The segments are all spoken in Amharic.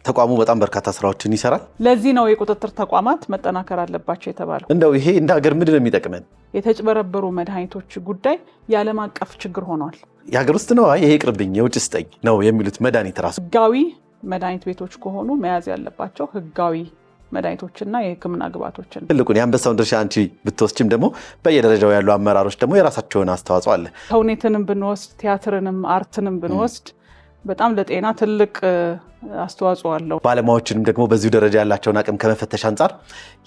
ተቋሙ በጣም በርካታ ስራዎችን ይሰራል። ለዚህ ነው የቁጥጥር ተቋማት መጠናከር አለባቸው የተባለው። እንደው ይሄ እንደ ሀገር ምንድን ነው የሚጠቅመን? የተጭበረበሩ መድኃኒቶች ጉዳይ የዓለም አቀፍ ችግር ሆኗል። የሀገር ውስጥ ነው ይሄ ይቅርብኝ የውጭ ስጠኝ ነው የሚሉት መድኃኒት ራሱ። ህጋዊ መድኃኒት ቤቶች ከሆኑ መያዝ ያለባቸው ህጋዊ መድኃኒቶችና የህክምና ግብዓቶችን። ትልቁን የአንበሳውን ድርሻ አንቺ ብትወስጂም ደግሞ በየደረጃው ያሉ አመራሮች ደግሞ የራሳቸውን አስተዋጽኦ አለ። ተውኔትንም ብንወስድ ቲያትርንም አርትንም ብንወስድ በጣም ለጤና ትልቅ አስተዋጽኦ አለው። ባለሙያዎችንም ደግሞ በዚሁ ደረጃ ያላቸውን አቅም ከመፈተሽ አንጻር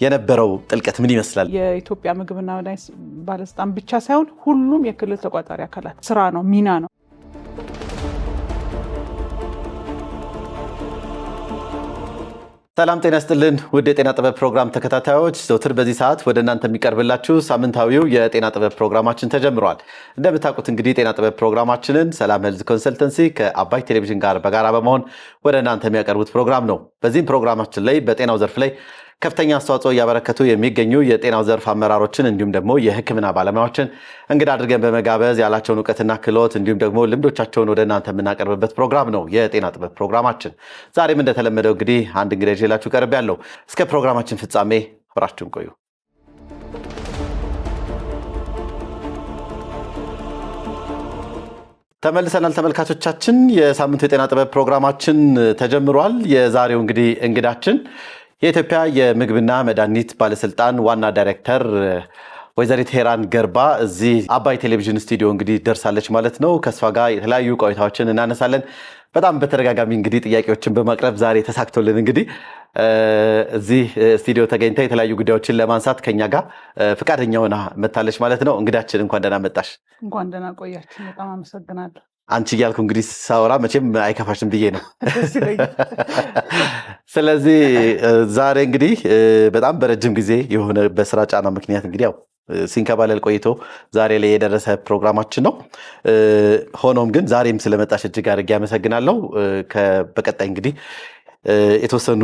የነበረው ጥልቀት ምን ይመስላል? የኢትዮጵያ ምግብና መድኃኒት ባለስልጣን ብቻ ሳይሆን ሁሉም የክልል ተቆጣጣሪ አካላት ስራ ነው፣ ሚና ነው። ሰላም ጤና ይስጥልን ውድ የጤና ጥበብ ፕሮግራም ተከታታዮች፣ ዘውትር በዚህ ሰዓት ወደ እናንተ የሚቀርብላችሁ ሳምንታዊው የጤና ጥበብ ፕሮግራማችን ተጀምሯል። እንደምታውቁት እንግዲህ ጤና ጥበብ ፕሮግራማችንን ሰላም ሄልዝ ኮንሰልተንሲ ከአባይ ቴሌቪዥን ጋር በጋራ በመሆን ወደ እናንተ የሚያቀርቡት ፕሮግራም ነው። በዚህም ፕሮግራማችን ላይ በጤናው ዘርፍ ላይ ከፍተኛ አስተዋጽኦ እያበረከቱ የሚገኙ የጤናው ዘርፍ አመራሮችን እንዲሁም ደግሞ የሕክምና ባለሙያዎችን እንግዳ አድርገን በመጋበዝ ያላቸውን እውቀትና ክህሎት እንዲሁም ደግሞ ልምዶቻቸውን ወደ እናንተ የምናቀርብበት ፕሮግራም ነው የጤና ጥበብ ፕሮግራማችን። ዛሬም እንደተለመደው እንግዲህ አንድ እንግዳ ይዤላችሁ ቀርቤያለሁ። እስከ ፕሮግራማችን ፍጻሜ አብራችሁን ቆዩ። ተመልሰናል ተመልካቾቻችን። የሳምንቱ የጤና ጥበብ ፕሮግራማችን ተጀምሯል። የዛሬው እንግዲህ እንግዳችን የኢትዮጵያ የምግብና መድኃኒት ባለስልጣን ዋና ዳይሬክተር ወይዘሪት ሄራን ገርባ እዚህ አባይ ቴሌቪዥን ስቱዲዮ እንግዲህ ደርሳለች ማለት ነው። ከእሷ ጋር የተለያዩ ቆይታዎችን እናነሳለን። በጣም በተደጋጋሚ እንግዲህ ጥያቄዎችን በማቅረብ ዛሬ ተሳክቶልን እንግዲህ እዚህ ስቱዲዮ ተገኝታ የተለያዩ ጉዳዮችን ለማንሳት ከኛ ጋር ፈቃደኛ ሆና መታለች ማለት ነው። እንግዳችን እንኳን ደህና መጣሽ። እንኳን ደህና ቆያችሁ። በጣም አመሰግናለሁ። አንቺ እያልኩ እንግዲህ ሳወራ መቼም አይከፋሽም ብዬ ነው። ስለዚህ ዛሬ እንግዲህ በጣም በረጅም ጊዜ የሆነ በስራ ጫና ምክንያት እንግዲህ ያው ሲንከባለል ቆይቶ ዛሬ ላይ የደረሰ ፕሮግራማችን ነው። ሆኖም ግን ዛሬም ስለመጣሽ እጅግ አድርጌ አመሰግናለሁ። በቀጣይ እንግዲህ የተወሰኑ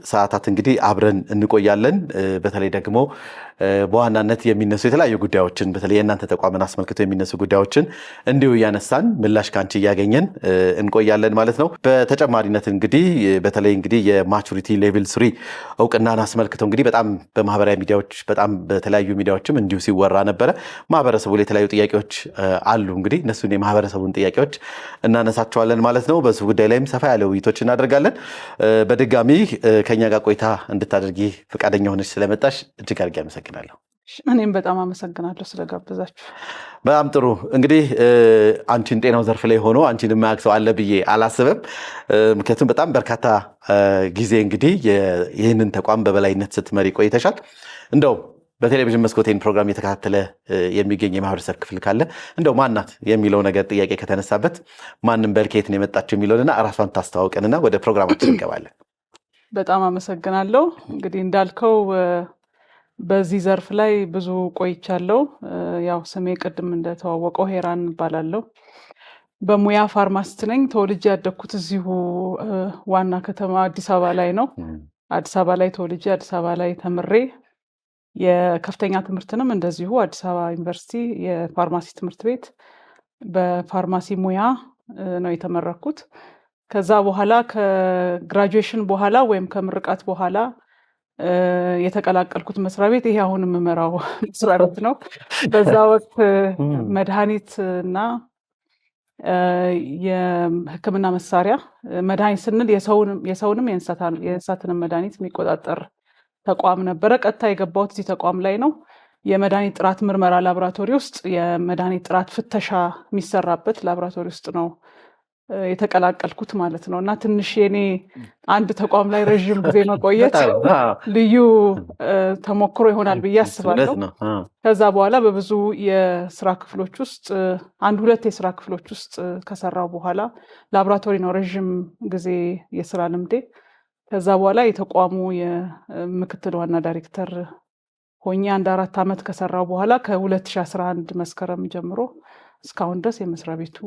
ሰዓታት እንግዲህ አብረን እንቆያለን። በተለይ ደግሞ በዋናነት የሚነሱ የተለያዩ ጉዳዮችን በተለይ የእናንተ ተቋምን አስመልክቶ የሚነሱ ጉዳዮችን እንዲሁ እያነሳን ምላሽ ካንቺ እያገኘን እንቆያለን ማለት ነው። በተጨማሪነት እንግዲህ በተለይ እንግዲህ የማቹሪቲ ሌቭል 3 እውቅናን አስመልክቶ እንግዲህ በጣም በማህበራዊ ሚዲያዎች በጣም በተለያዩ ሚዲያዎችም እንዲሁ ሲወራ ነበረ። ማህበረሰቡ ላይ የተለያዩ ጥያቄዎች አሉ። እንግዲህ እነሱን የማህበረሰቡን ጥያቄዎች እናነሳቸዋለን ማለት ነው። በሱ ጉዳይ ላይም ሰፋ ያለ ውይይቶች እናደርጋለን። በድጋሚ ከኛ ጋር ቆይታ እንድታደርጊ ፈቃደኛ ሆነች ስለመጣሽ እጅግ አድርጌ አመሰግናለሁ። እኔም በጣም አመሰግናለሁ ስለጋበዛችሁ። በጣም ጥሩ። እንግዲህ አንቺን ጤናው ዘርፍ ላይ ሆኖ አንቺን የማያውቅ ሰው አለ ብዬ አላስብም። ምክንያቱም በጣም በርካታ ጊዜ እንግዲህ ይህንን ተቋም በበላይነት ስትመሪ ቆይተሻል። እንደው በቴሌቪዥን መስኮቴን ፕሮግራም የተከታተለ የሚገኝ የማህበረሰብ ክፍል ካለ እንደው ማናት የሚለው ነገር ጥያቄ ከተነሳበት ማንም በልኬት ነው የመጣችው የሚለውንና ራሷን ታስተዋውቀንና ወደ ፕሮግራማችን እንገባለን። በጣም አመሰግናለሁ። እንግዲህ እንዳልከው በዚህ ዘርፍ ላይ ብዙ ቆይቻለሁ። ያው ስሜ ቅድም እንደተዋወቀው ሄራን እባላለሁ። በሙያ ፋርማሲስት ነኝ። ተወልጄ ያደግኩት እዚሁ ዋና ከተማ አዲስ አበባ ላይ ነው። አዲስ አበባ ላይ ተወልጄ አዲስ አበባ ላይ ተምሬ የከፍተኛ ትምህርትንም እንደዚሁ አዲስ አበባ ዩኒቨርሲቲ የፋርማሲ ትምህርት ቤት በፋርማሲ ሙያ ነው የተመረኩት። ከዛ በኋላ ከግራጁዌሽን በኋላ ወይም ከምርቃት በኋላ የተቀላቀልኩት መስሪያ ቤት ይሄ አሁን የምመራው መስሪያ ቤት ነው። በዛ ወቅት መድኃኒት እና የሕክምና መሳሪያ መድኃኒት ስንል የሰውንም የእንስሳትንም መድኃኒት የሚቆጣጠር ተቋም ነበረ። ቀጥታ የገባሁት እዚህ ተቋም ላይ ነው። የመድኃኒት ጥራት ምርመራ ላቦራቶሪ ውስጥ የመድኃኒት ጥራት ፍተሻ የሚሰራበት ላቦራቶሪ ውስጥ ነው የተቀላቀልኩት ማለት ነው። እና ትንሽ የኔ አንድ ተቋም ላይ ረዥም ጊዜ መቆየት ልዩ ተሞክሮ ይሆናል ብዬ አስባለሁ። ከዛ በኋላ በብዙ የስራ ክፍሎች ውስጥ ሁለት የስራ ክፍሎች ውስጥ ከሰራው በኋላ ላቦራቶሪ ነው ረዥም ጊዜ የስራ ልምዴ። ከዛ በኋላ የተቋሙ የምክትል ዋና ዳይሬክተር ሆኜ 4 ዓመት ከሰራው በኋላ ከ2011 መስከረም ጀምሮ እስካሁን ድረስ የመስሪያ ቤቱ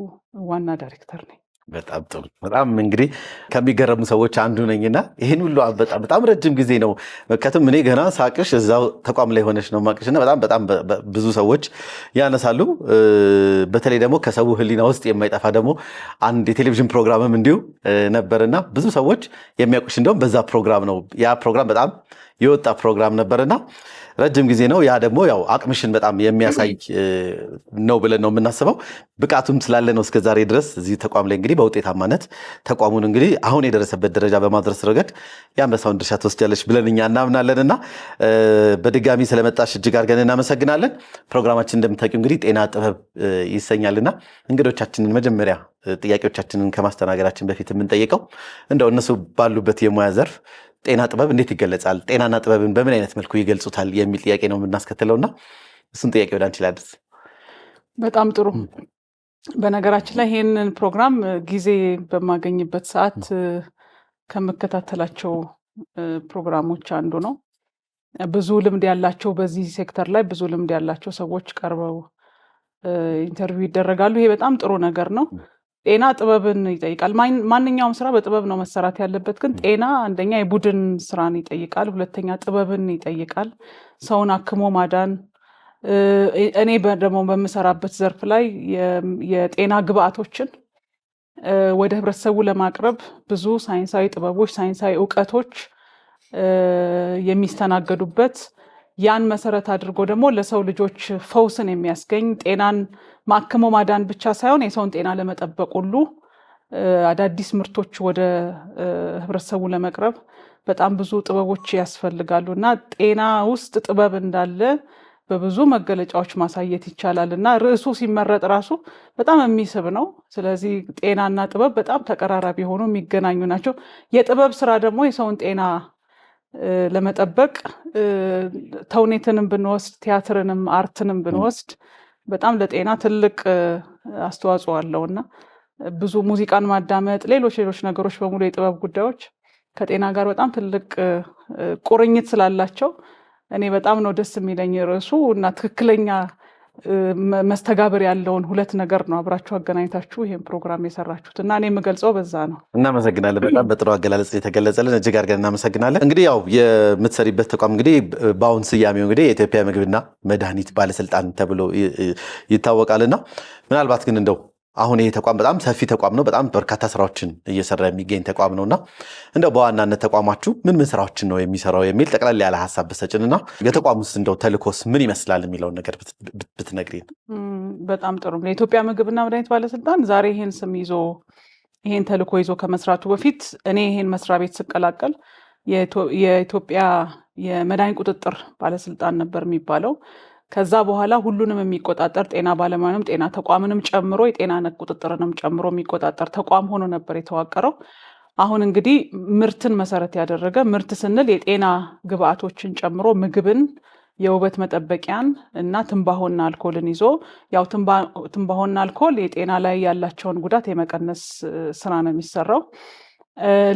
ዋና ዳይሬክተር ነኝ። በጣም ጥሩ። በጣም እንግዲህ ከሚገረሙ ሰዎች አንዱ ነኝና ይህን ሁሉ በጣም ረጅም ጊዜ ነው መከተም። እኔ ገና ሳቅሽ እዛው ተቋም ላይ ሆነሽ ነው ማቅሽና በጣም ብዙ ሰዎች ያነሳሉ። በተለይ ደግሞ ከሰው ሕሊና ውስጥ የማይጠፋ ደግሞ አንድ የቴሌቪዥን ፕሮግራምም እንዲሁ ነበርና ብዙ ሰዎች የሚያውቁሽ እንደውም በዛ ፕሮግራም ነው። ያ ፕሮግራም በጣም የወጣ ፕሮግራም ነበርና ረጅም ጊዜ ነው። ያ ደግሞ ያው አቅምሽን በጣም የሚያሳይ ነው ብለን ነው የምናስበው። ብቃቱም ስላለ ነው እስከዛሬ ድረስ እዚህ ተቋም ላይ እንግዲህ በውጤታማነት ተቋሙን እንግዲህ አሁን የደረሰበት ደረጃ በማድረስ ረገድ የአንበሳውን ድርሻ ትወስጃለሽ ብለን እኛ እናምናለንና በድጋሚ ስለመጣሽ እጅግ አድርገን እናመሰግናለን። ፕሮግራማችን እንደምታውቂው እንግዲህ ጤና ጥበብ ይሰኛልና እንግዶቻችንን መጀመሪያ ጥያቄዎቻችንን ከማስተናገዳችን በፊት የምንጠይቀው እንደው እነሱ ባሉበት የሙያ ዘርፍ ጤና ጥበብ እንዴት ይገለጻል፣ ጤናና ጥበብን በምን አይነት መልኩ ይገልጹታል የሚል ጥያቄ ነው የምናስከትለውና እሱን ጥያቄ ወደ አንቺ ላድርስ። በጣም ጥሩ። በነገራችን ላይ ይህንን ፕሮግራም ጊዜ በማገኝበት ሰዓት ከምከታተላቸው ፕሮግራሞች አንዱ ነው። ብዙ ልምድ ያላቸው በዚህ ሴክተር ላይ ብዙ ልምድ ያላቸው ሰዎች ቀርበው ኢንተርቪው ይደረጋሉ። ይሄ በጣም ጥሩ ነገር ነው። ጤና ጥበብን ይጠይቃል። ማንኛውም ስራ በጥበብ ነው መሰራት ያለበት። ግን ጤና አንደኛ የቡድን ስራን ይጠይቃል፣ ሁለተኛ ጥበብን ይጠይቃል፣ ሰውን አክሞ ማዳን። እኔ ደግሞ በምሰራበት ዘርፍ ላይ የጤና ግብአቶችን ወደ ህብረተሰቡ ለማቅረብ ብዙ ሳይንሳዊ ጥበቦች፣ ሳይንሳዊ እውቀቶች የሚስተናገዱበት ያን መሰረት አድርጎ ደግሞ ለሰው ልጆች ፈውስን የሚያስገኝ ጤናን ማክሞ ማዳን ብቻ ሳይሆን የሰውን ጤና ለመጠበቅ ሁሉ አዳዲስ ምርቶች ወደ ህብረተሰቡ ለመቅረብ በጣም ብዙ ጥበቦች ያስፈልጋሉ እና ጤና ውስጥ ጥበብ እንዳለ በብዙ መገለጫዎች ማሳየት ይቻላል እና ርዕሱ ሲመረጥ ራሱ በጣም የሚስብ ነው። ስለዚህ ጤናና ጥበብ በጣም ተቀራራቢ ሆኖ የሚገናኙ ናቸው። የጥበብ ስራ ደግሞ የሰውን ጤና ለመጠበቅ ተውኔትንም ብንወስድ ቲያትርንም አርትንም ብንወስድ በጣም ለጤና ትልቅ አስተዋጽኦ አለውና ብዙ ሙዚቃን ማዳመጥ፣ ሌሎች ነገሮች በሙሉ የጥበብ ጉዳዮች ከጤና ጋር በጣም ትልቅ ቁርኝት ስላላቸው እኔ በጣም ነው ደስ የሚለኝ ርዕሱ እና ትክክለኛ መስተጋብር ያለውን ሁለት ነገር ነው አብራችሁ አገናኝታችሁ ይሄን ፕሮግራም የሰራችሁት እና እኔ የምገልጸው በዛ ነው። እናመሰግናለን። በጣም በጥሩ አገላለጽ የተገለጸልን እጅግ አድርገን እናመሰግናለን። እንግዲህ ያው የምትሰሪበት ተቋም እንግዲህ በአሁን ስያሜው እንግዲህ የኢትዮጵያ ምግብና መድኃኒት ባለስልጣን ተብሎ ይታወቃልና ምናልባት ግን እንደው አሁን ይሄ ተቋም በጣም ሰፊ ተቋም ነው። በጣም በርካታ ስራዎችን እየሰራ የሚገኝ ተቋም ነውና እንደው በዋናነት ተቋማችሁ ምን ስራዎችን ነው የሚሰራው የሚል ጠቅላላ ያለ ሀሳብ ብትሰጭንና የተቋም ውስጥ እንደው ተልእኮስ ምን ይመስላል የሚለውን ነገር ብትነግሪን። በጣም ጥሩ። የኢትዮጵያ ምግብና መድኃኒት ባለስልጣን ዛሬ ይሄን ስም ይዞ ይሄን ተልእኮ ይዞ ከመስራቱ በፊት እኔ ይሄን መስሪያ ቤት ስቀላቀል የኢትዮጵያ የመድኃኒት ቁጥጥር ባለስልጣን ነበር የሚባለው። ከዛ በኋላ ሁሉንም የሚቆጣጠር ጤና ባለሙያንም ጤና ተቋምንም ጨምሮ የጤና ነክ ቁጥጥርንም ጨምሮ የሚቆጣጠር ተቋም ሆኖ ነበር የተዋቀረው። አሁን እንግዲህ ምርትን መሰረት ያደረገ ምርት ስንል የጤና ግብአቶችን ጨምሮ ምግብን፣ የውበት መጠበቂያን እና ትንባሆና አልኮልን ይዞ ያው ትንባሆና አልኮል የጤና ላይ ያላቸውን ጉዳት የመቀነስ ስራ ነው የሚሰራው።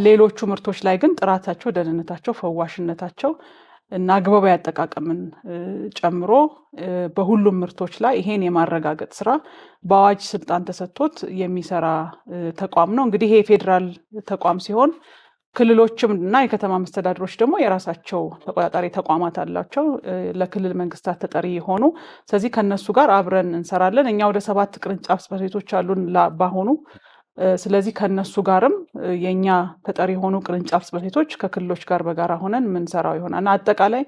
ሌሎቹ ምርቶች ላይ ግን ጥራታቸው፣ ደህንነታቸው፣ ፈዋሽነታቸው እና አግባባዊ አጠቃቀምን ጨምሮ በሁሉም ምርቶች ላይ ይሄን የማረጋገጥ ስራ በአዋጅ ስልጣን ተሰጥቶት የሚሰራ ተቋም ነው። እንግዲህ ይሄ የፌዴራል ተቋም ሲሆን ክልሎችም እና የከተማ መስተዳድሮች ደግሞ የራሳቸው ተቆጣጣሪ ተቋማት አላቸው፣ ለክልል መንግስታት ተጠሪ የሆኑ። ስለዚህ ከነሱ ጋር አብረን እንሰራለን። እኛ ወደ 7 ቅርንጫፍ ጽሕፈት ቤቶች አሉን ባሆኑ። ስለዚህ ከነሱ ጋርም የኛ ተጠሪ የሆኑ ቅርንጫፍ ጽሕፈት ቤቶች ከክልሎች ጋር በጋራ ሆነን የምንሰራው ይሆናል እና አጠቃላይ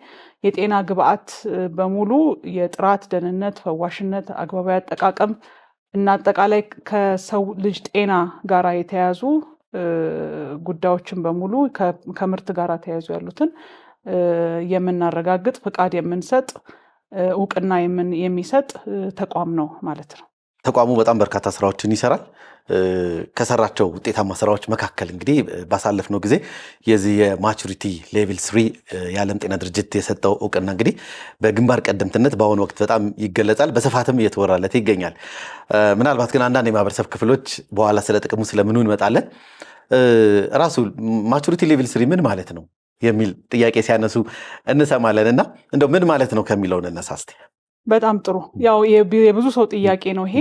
የጤና ግብአት በሙሉ የጥራት፣ ደህንነት፣ ፈዋሽነት፣ አግባባዊ አጠቃቀም እና አጠቃላይ ከሰው ልጅ ጤና ጋር የተያዙ ጉዳዮችን በሙሉ ከምርት ጋር ተያይዞ ያሉትን የምናረጋግጥ፣ ፍቃድ የምንሰጥ፣ እውቅና የሚሰጥ ተቋም ነው ማለት ነው። ተቋሙ በጣም በርካታ ስራዎችን ይሰራል። ከሰራቸው ውጤታማ ስራዎች መካከል እንግዲህ ባሳለፍነው ጊዜ የዚህ የማቹሪቲ ሌቭል 3 የዓለም ጤና ድርጅት የሰጠው እውቅና እንግዲህ በግንባር ቀደምትነት በአሁኑ ወቅት በጣም ይገለጻል፣ በስፋትም እየተወራለት ይገኛል። ምናልባት ግን አንዳንድ የማህበረሰብ ክፍሎች በኋላ ስለ ጥቅሙ ስለምኑ እንመጣለን፣ ራሱ ማቹሪቲ ሌቭል 3 ምን ማለት ነው የሚል ጥያቄ ሲያነሱ እንሰማለን እና እንደው ምን ማለት ነው ከሚለው እንነሳ እስቲ። በጣም ጥሩ። ያው የብዙ ሰው ጥያቄ ነው ይሄ።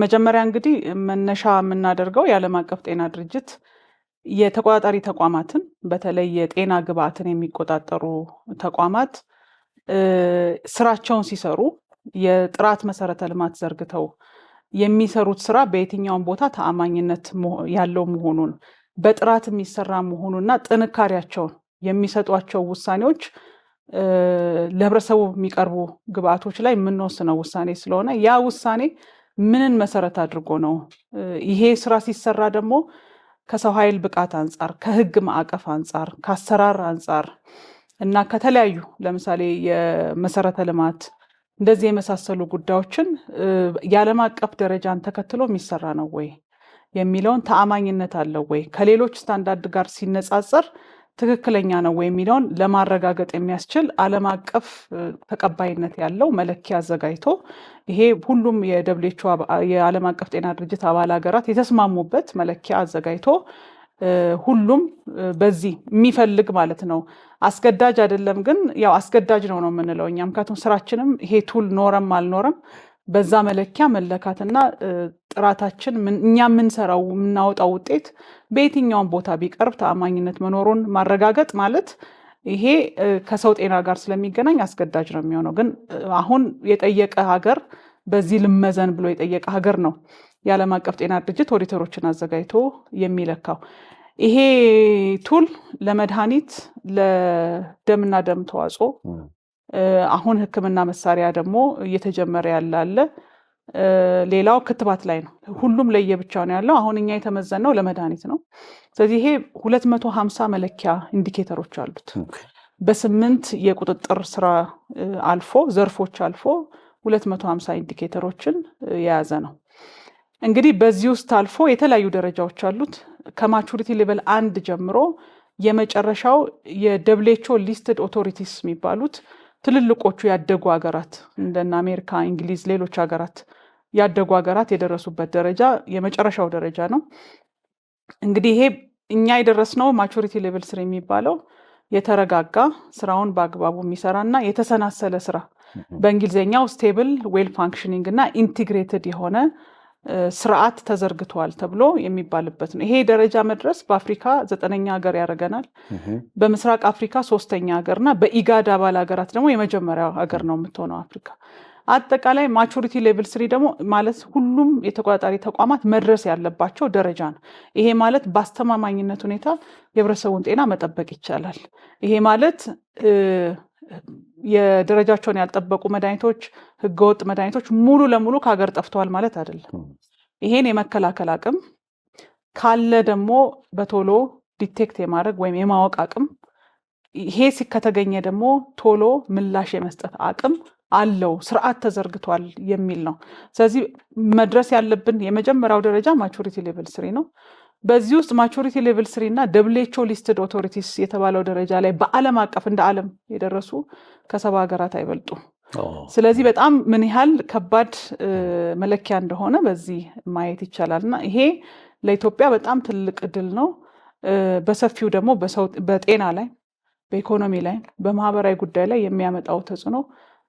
መጀመሪያ እንግዲህ መነሻ የምናደርገው የዓለም አቀፍ ጤና ድርጅት የተቆጣጣሪ ተቋማትን በተለይ የጤና ግብዓትን የሚቆጣጠሩ ተቋማት ስራቸውን ሲሰሩ የጥራት መሰረተ ልማት ዘርግተው የሚሰሩት ስራ በየትኛውም ቦታ ተአማኝነት ያለው መሆኑን በጥራት የሚሰራ መሆኑንና ጥንካሬያቸውን የሚሰጧቸው ውሳኔዎች ለህብረተሰቡ የሚቀርቡ ግብዓቶች ላይ የምንወስነው ውሳኔ ስለሆነ ያ ውሳኔ ምንን መሰረት አድርጎ ነው ይሄ ስራ ሲሰራ ደግሞ ከሰው ኃይል ብቃት አንጻር ከህግ ማዕቀፍ አንጻር ከአሰራር አንጻር እና ከተለያዩ ለምሳሌ የመሰረተ ልማት እንደዚህ የመሳሰሉ ጉዳዮችን የዓለም አቀፍ ደረጃን ተከትሎ የሚሰራ ነው ወይ የሚለውን ተአማኝነት አለው ወይ ከሌሎች ስታንዳርድ ጋር ሲነጻጸር ትክክለኛ ነው ወይ የሚለውን ለማረጋገጥ የሚያስችል ዓለም አቀፍ ተቀባይነት ያለው መለኪያ አዘጋጅቶ ይሄ ሁሉም የዓለም አቀፍ ጤና ድርጅት አባል ሀገራት የተስማሙበት መለኪያ አዘጋጅቶ ሁሉም በዚህ የሚፈልግ ማለት ነው። አስገዳጅ አይደለም ግን ያው አስገዳጅ ነው የምንለው እኛ ምክንያቱም ስራችንም ይሄ ቱል ኖረም አልኖረም በዛ መለኪያ መለካትና ጥራታችን እኛ የምንሰራው የምናወጣው ውጤት በየትኛውም ቦታ ቢቀርብ ተአማኝነት መኖሩን ማረጋገጥ ማለት ይሄ ከሰው ጤና ጋር ስለሚገናኝ አስገዳጅ ነው የሚሆነው። ግን አሁን የጠየቀ ሀገር በዚህ ልመዘን ብሎ የጠየቀ ሀገር ነው የዓለም አቀፍ ጤና ድርጅት ኦዲተሮችን አዘጋጅቶ የሚለካው። ይሄ ቱል ለመድኃኒት ለደምና ደም ተዋጽኦ አሁን ሕክምና መሳሪያ ደግሞ እየተጀመረ ያለ ሌላው ክትባት ላይ ነው። ሁሉም ለየብቻው ነው ያለው። አሁን እኛ የተመዘነው ለመድኃኒት ነው። ስለዚህ ይሄ 250 መለኪያ ኢንዲኬተሮች አሉት። በ8 የቁጥጥር ስራ አልፎ ዘርፎች አልፎ 250 ኢንዲኬተሮችን የያዘ ነው። እንግዲህ በዚህ ውስጥ አልፎ የተለያዩ ደረጃዎች አሉት። ከማቹሪቲ ሌቨል 1 ጀምሮ የመጨረሻው የደብሊውኤችኦ ሊስትድ ኦቶሪቲስ የሚባሉት ትልልቆቹ ያደጉ ሀገራት እንደና አሜሪካ፣ እንግሊዝ፣ ሌሎች ሀገራት ያደጉ ሀገራት የደረሱበት ደረጃ የመጨረሻው ደረጃ ነው። እንግዲህ ይሄ እኛ የደረስነው ማቹሪቲ ሌቨል 3 የሚባለው የተረጋጋ ስራውን በአግባቡ የሚሰራና የተሰናሰለ ስራ በእንግሊዝኛው ስቴብል ዌል ፋንክሽኒንግ እና ኢንቲግሬትድ የሆነ ስርዓት ተዘርግቷል ተብሎ የሚባልበት ነው። ይሄ ደረጃ መድረስ በአፍሪካ 9ኛ ሀገር ያደርገናል። በምስራቅ አፍሪካ 3ኛ ሀገርና በኢጋድ አባል ሀገራት ደግሞ የመጀመሪያው ሀገር ነው የምትሆነው አፍሪካ። አጠቃላይ ማቹሪቲ ሌቭል 3 ደግሞ ማለት ሁሉም የተቆጣጣሪ ተቋማት መድረስ ያለባቸው ደረጃ ነው። ይሄ ማለት በአስተማማኝነት ሁኔታ የህብረተሰቡን ጤና መጠበቅ ይቻላል። ይሄ ማለት የደረጃቸውን ያልጠበቁ መድኃኒቶች፣ ህገወጥ መድኃኒቶች ሙሉ ለሙሉ ከሀገር ጠፍተዋል ማለት አይደለም። ይሄን የመከላከል አቅም ካለ ደግሞ በቶሎ ዲቴክት የማድረግ ወይም የማወቅ አቅም፣ ይሄ ከተገኘ ደግሞ ቶሎ ምላሽ የመስጠት አቅም አለው፣ ስርዓት ተዘርግቷል የሚል ነው። ስለዚህ መድረስ ያለብን የመጀመሪያው ደረጃ ማቹሪቲ ሌቭል 3 ነው። በዚህ ውስጥ ማቹሪቲ ሌቭል 3 እና ደብሊውኤችኦ ሊስትድ ኦቶሪቲስ የተባለው ደረጃ ላይ በዓለም አቀፍ እንደ ዓለም የደረሱ ከ70 ሀገራት አይበልጡም። ስለዚህ በጣም ምን ያህል ከባድ መለኪያ እንደሆነ በዚህ ማየት ይቻላልና ይሄ ለኢትዮጵያ በጣም ትልቅ እድል ነው። በሰፊው ደግሞ በጤና ላይ፣ በኢኮኖሚ ላይ፣ በማህበራዊ ጉዳይ ላይ የሚያመጣው ተጽዕኖ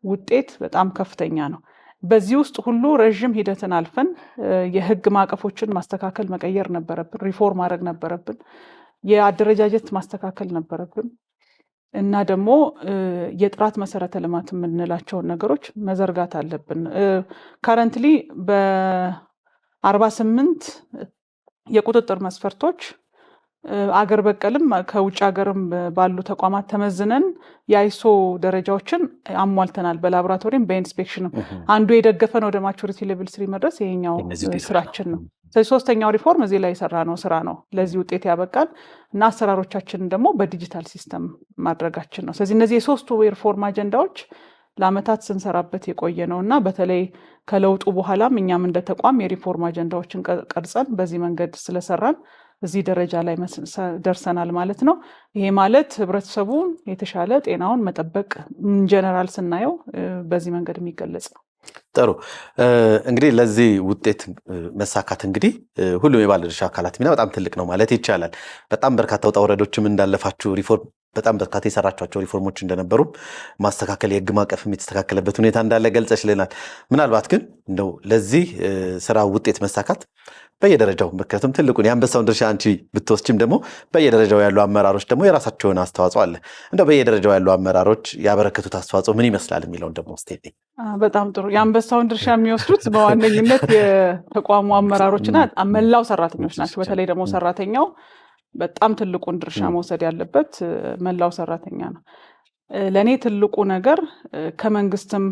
ውጤት በጣም ከፍተኛ ነው። በዚህ ውስጥ ሁሉ ረዥም ሂደትን አልፈን የህግ ማዕቀፎችን ማስተካከል መቀየር ነበረብን፣ ሪፎርም ማድረግ ነበረብን፣ የአደረጃጀት ማስተካከል ነበረብን እና ደግሞ የጥራት መሰረተ ልማት የምንላቸውን ነገሮች መዘርጋት አለብን። ካረንትሊ በ48 የቁጥጥር መስፈርቶች አገር በቀልም ከውጭ ሀገርም ባሉ ተቋማት ተመዝነን የአይሶ ደረጃዎችን አሟልተናል። በላቦራቶሪም በኢንስፔክሽንም አንዱ የደገፈን ወደ ማቹሪቲ ሌቭል 3 መድረስ ይሄኛው ስራችን ነው። ስለዚህ 3ኛው ሪፎርም እዚህ ላይ የሰራ ነው ስራ ነው ለዚህ ውጤት ያበቃል እና አሰራሮቻችንን ደግሞ በዲጂታል ሲስተም ማድረጋችን ነው። ስለዚህ እነዚህ የሶስቱ የሪፎርም አጀንዳዎች ለአመታት ስንሰራበት የቆየ ነው እና በተለይ ከለውጡ በኋላም እኛም እንደ ተቋም የሪፎርም አጀንዳዎችን ቀርጸን በዚህ መንገድ ስለሰራን እዚህ ደረጃ ላይ ደርሰናል ማለት ነው። ይሄ ማለት ህብረተሰቡ የተሻለ ጤናውን መጠበቅ ጀነራል ስናየው በዚህ መንገድ የሚገለጽ ነው። ጥሩ እንግዲህ ለዚህ ውጤት መሳካት እንግዲህ ሁሉም የባለድርሻ አካላት ሚና በጣም ትልቅ ነው ማለት ይቻላል። በጣም በርካታ ውጣ ውረዶችም እንዳለፋችሁ ሪፎርም በጣም በርካታ የሰራቸው ሪፎርሞች እንደነበሩ ማስተካከል የህግ ማዕቀፍም የተስተካከለበት ሁኔታ እንዳለ ገልጸሽልናል። ምናልባት ግን እንደው ለዚህ ስራ ውጤት መሳካት በየደረጃው ምክንያቱም ትልቁን የአንበሳውን ድርሻ አንቺ ብትወስጂም ደግሞ በየደረጃው ያሉ አመራሮች ደግሞ የራሳቸውን አስተዋጽኦ አለ። እንደው በየደረጃው ያሉ አመራሮች ያበረከቱት አስተዋጽኦ ምን ይመስላል የሚለውን ደግሞ እስቲ። በጣም ጥሩ። የአንበሳውን ድርሻ የሚወስዱት በዋነኝነት የተቋሙ አመራሮችና መላው ሰራተኞች ናቸው። በተለይ ደግሞ ሰራተኛው በጣም ትልቁን ድርሻ መውሰድ ያለበት መላው ሰራተኛ ነው። ለኔ ትልቁ ነገር ከመንግስትም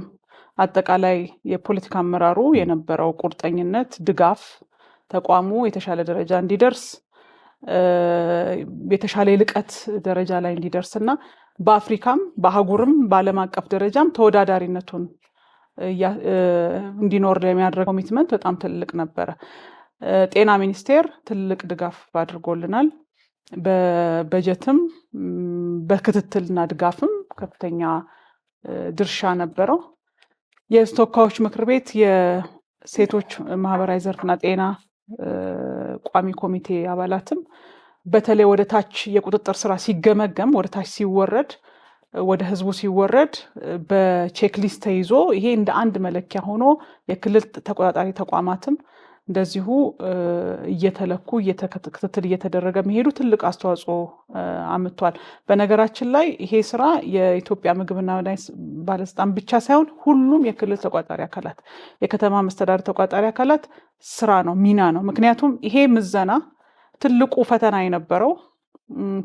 አጠቃላይ የፖለቲካ አመራሩ የነበረው ቁርጠኝነት፣ ድጋፍ ተቋሙ የተሻለ ደረጃ እንዲደርስ የተሻለ ልቀት ደረጃ ላይ እንዲደርስና በአፍሪካም በአህጉርም በዓለም አቀፍ ደረጃም ተወዳዳሪነቱን እንዲኖር የሚያደርገው ኮሚትመንት በጣም ትልቅ ነበረ። ጤና ሚኒስቴር ትልቅ ድጋፍ አድርጎልናል። በበጀትም በክትትልና ድጋፍም ከፍተኛ ድርሻ ነበረው። የተወካዮች ምክር ቤት የሴቶች ማህበራዊ ዘርፍና ጤና ቋሚ ኮሚቴ አባላትም በተለይ ወደ ታች የቁጥጥር ስራ ሲገመገም ወደ ታች ሲወረድ ወደ ህዝቡ ሲወረድ በቼክሊስት ተይዞ ይሄ እንደ አንድ መለኪያ ሆኖ የክልል ተቆጣጣሪ ተቋማትም እንደዚሁ እየተለኩ ክትትል እየተደረገ መሄዱ ትልቅ አስተዋጽኦ አምጥቷል። በነገራችን ላይ ይሄ ስራ የኢትዮጵያ ምግብና መድኃኒት ባለስልጣን ብቻ ሳይሆን ሁሉም የክልል ተቆጣጣሪ አካላት፣ የከተማ መስተዳድር ተቆጣጣሪ አካላት ስራ ነው፣ ሚና ነው። ምክንያቱም ይሄ ምዘና ትልቁ ፈተና የነበረው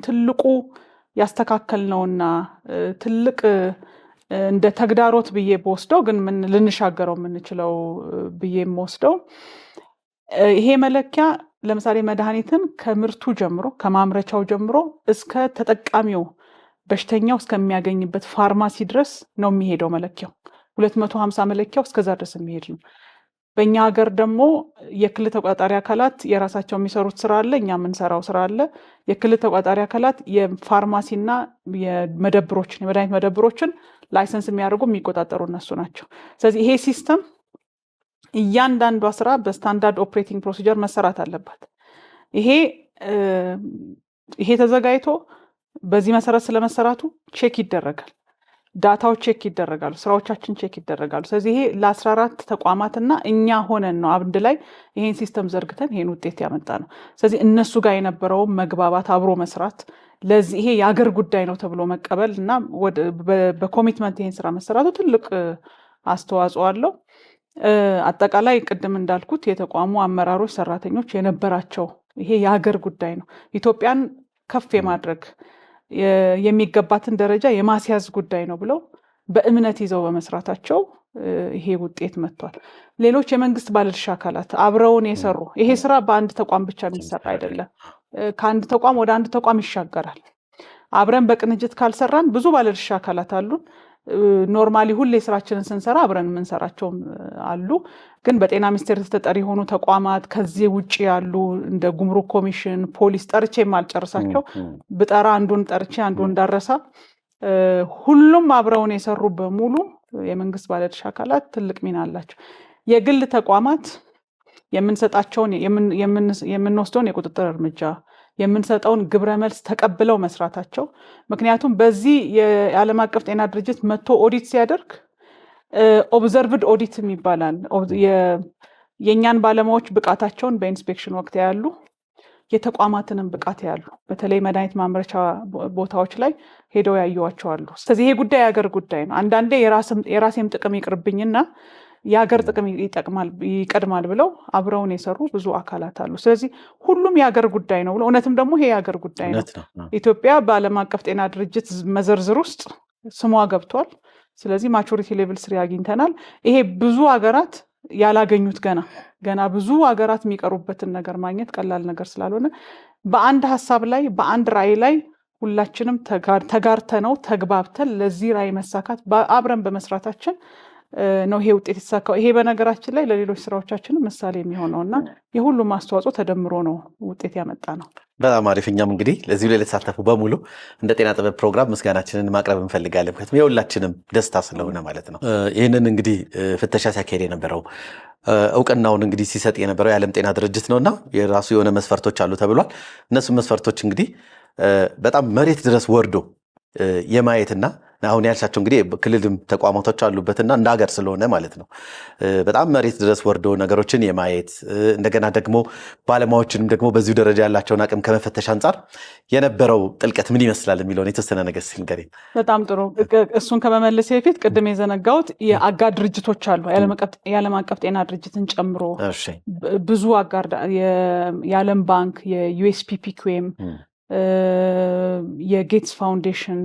ትልቁ ያስተካከልነውና ትልቅ እንደ ተግዳሮት ብዬ በወስደው ግን ልንሻገረው የምንችለው ብዬ የምወስደው ይሄ መለኪያ ለምሳሌ መድኃኒትን ከምርቱ ጀምሮ ከማምረቻው ጀምሮ እስከ ተጠቃሚው በሽተኛው እስከሚያገኝበት ፋርማሲ ድረስ ነው የሚሄደው መለኪያው። 250 መለኪያው እስከዛ ድረስ የሚሄድ ነው። በእኛ ሀገር ደግሞ የክልል ተቆጣጣሪ አካላት የራሳቸው የሚሰሩት ስራ አለ፣ እኛ የምንሰራው ስራ አለ። የክልል ተቆጣጣሪ አካላት የፋርማሲና የመደብሮችን የመድኃኒት መደብሮችን ላይሰንስ የሚያደርጉ የሚቆጣጠሩ እነሱ ናቸው። ስለዚህ ይሄ ሲስተም እያንዳንዷ ስራ በስታንዳርድ ኦፕሬቲንግ ፕሮሲጀር መሰራት አለባት። ይሄ ተዘጋጅቶ በዚህ መሰረት ስለመሰራቱ ቼክ ይደረጋል። ዳታው ቼክ ይደረጋሉ፣ ስራዎቻችን ቼክ ይደረጋሉ። ስለዚህ ይሄ ለ14 ተቋማትና እኛ ሆነን ነው አንድ ላይ ይሄን ሲስተም ዘርግተን ይሄን ውጤት ያመጣ ነው። ስለዚህ እነሱ ጋር የነበረው መግባባት፣ አብሮ መስራት፣ ለዚህ ይሄ የአገር ጉዳይ ነው ተብሎ መቀበል እና በኮሚትመንት ይሄን ስራ መሰራቱ ትልቅ አስተዋጽኦ አለው። አጠቃላይ ቅድም እንዳልኩት የተቋሙ አመራሮች፣ ሰራተኞች የነበራቸው ይሄ የሀገር ጉዳይ ነው፣ ኢትዮጵያን ከፍ የማድረግ የሚገባትን ደረጃ የማስያዝ ጉዳይ ነው ብለው በእምነት ይዘው በመስራታቸው ይሄ ውጤት መጥቷል። ሌሎች የመንግስት ባለድርሻ አካላት አብረውን የሰሩ ይሄ ስራ በአንድ ተቋም ብቻ የሚሰራ አይደለም። ከአንድ ተቋም ወደ አንድ ተቋም ይሻገራል። አብረን በቅንጅት ካልሰራን ብዙ ባለድርሻ አካላት አሉን። ኖርማሊ ሁሌ ስራችንን ስንሰራ አብረን የምንሰራቸውም አሉ። ግን በጤና ሚኒስቴር ተጠሪ የሆኑ ተቋማት ከዚህ ውጭ ያሉ እንደ ጉምሩክ ኮሚሽን፣ ፖሊስ ጠርቼ የማልጨርሳቸው ብጠራ አንዱን ጠርቼ አንዱን እንዳረሳ ሁሉም አብረውን የሰሩ በሙሉ የመንግስት ባለድርሻ አካላት ትልቅ ሚና አላቸው። የግል ተቋማት የምንሰጣቸውን የምንወስደውን የቁጥጥር እርምጃ የምንሰጠውን ግብረ መልስ ተቀብለው መስራታቸው። ምክንያቱም በዚህ የዓለም አቀፍ ጤና ድርጅት መጥቶ ኦዲት ሲያደርግ ኦብዘርቭድ ኦዲት ይባላል። የእኛን ባለሙያዎች ብቃታቸውን በኢንስፔክሽን ወቅት ያሉ የተቋማትንም ብቃት ያሉ በተለይ መድኃኒት ማምረቻ ቦታዎች ላይ ሄደው ያዩዋቸው አሉ። ስለዚህ ይሄ ጉዳይ የሀገር ጉዳይ ነው። አንዳንዴ የራሴም ጥቅም ይቅርብኝና የሀገር ጥቅም ይቀድማል ብለው አብረውን የሰሩ ብዙ አካላት አሉ። ስለዚህ ሁሉም የሀገር ጉዳይ ነው ብለው እውነትም ደግሞ ይሄ የሀገር ጉዳይ ነው። ኢትዮጵያ በዓለም አቀፍ ጤና ድርጅት መዘርዝር ውስጥ ስሟ ገብቷል። ስለዚህ ማቹሪቲ ሌቭል 3 አግኝተናል። ይሄ ብዙ ሀገራት ያላገኙት ገና ብዙ ሀገራት የሚቀሩበትን ነገር ማግኘት ቀላል ነገር ስላልሆነ በአንድ ሀሳብ ላይ በአንድ ራዕይ ላይ ሁላችንም ተጋርተነው ተግባብተን ለዚህ ራዕይ መሳካት አብረን በመስራታችን ነው ይሄ ውጤት የተሳካው። ይሄ በነገራችን ላይ ለሌሎች ስራዎቻችንም ምሳሌ የሚሆነው እና የሁሉም አስተዋጽኦ ተደምሮ ነው ውጤት ያመጣ ነው። በጣም አሪፍ። እኛም እንግዲህ ለዚህ ላይ ለተሳተፉ በሙሉ እንደ ጤና ጥበብ ፕሮግራም ምስጋናችንን ማቅረብ እንፈልጋለን። ምክንያቱም የሁላችንም ደስታ ስለሆነ ማለት ነው። ይህንን እንግዲህ ፍተሻ ሲያካሄድ የነበረው እውቅናውን እንግዲህ ሲሰጥ የነበረው የዓለም ጤና ድርጅት ነውና የራሱ የሆነ መስፈርቶች አሉ ተብሏል። እነሱ መስፈርቶች እንግዲህ በጣም መሬት ድረስ ወርዶ የማየትና አሁን ያልሻቸው እንግዲህ ክልልም ተቋማቶች አሉበትና እንደ ሀገር ስለሆነ ማለት ነው በጣም መሬት ድረስ ወርዶ ነገሮችን የማየት እንደገና ደግሞ ባለሙያዎችንም ደግሞ በዚሁ ደረጃ ያላቸውን አቅም ከመፈተሽ አንጻር የነበረው ጥልቀት ምን ይመስላል የሚለውን የተወሰነ ነገር ሲንገሪ። በጣም ጥሩ። እሱን ከመመለስ በፊት ቅድም የዘነጋሁት የአጋር ድርጅቶች አሉ። የዓለም አቀፍ ጤና ድርጅትን ጨምሮ ብዙ አጋር የዓለም ባንክ፣ የዩኤስፒፒኩዌም፣ የጌትስ ፋውንዴሽን፣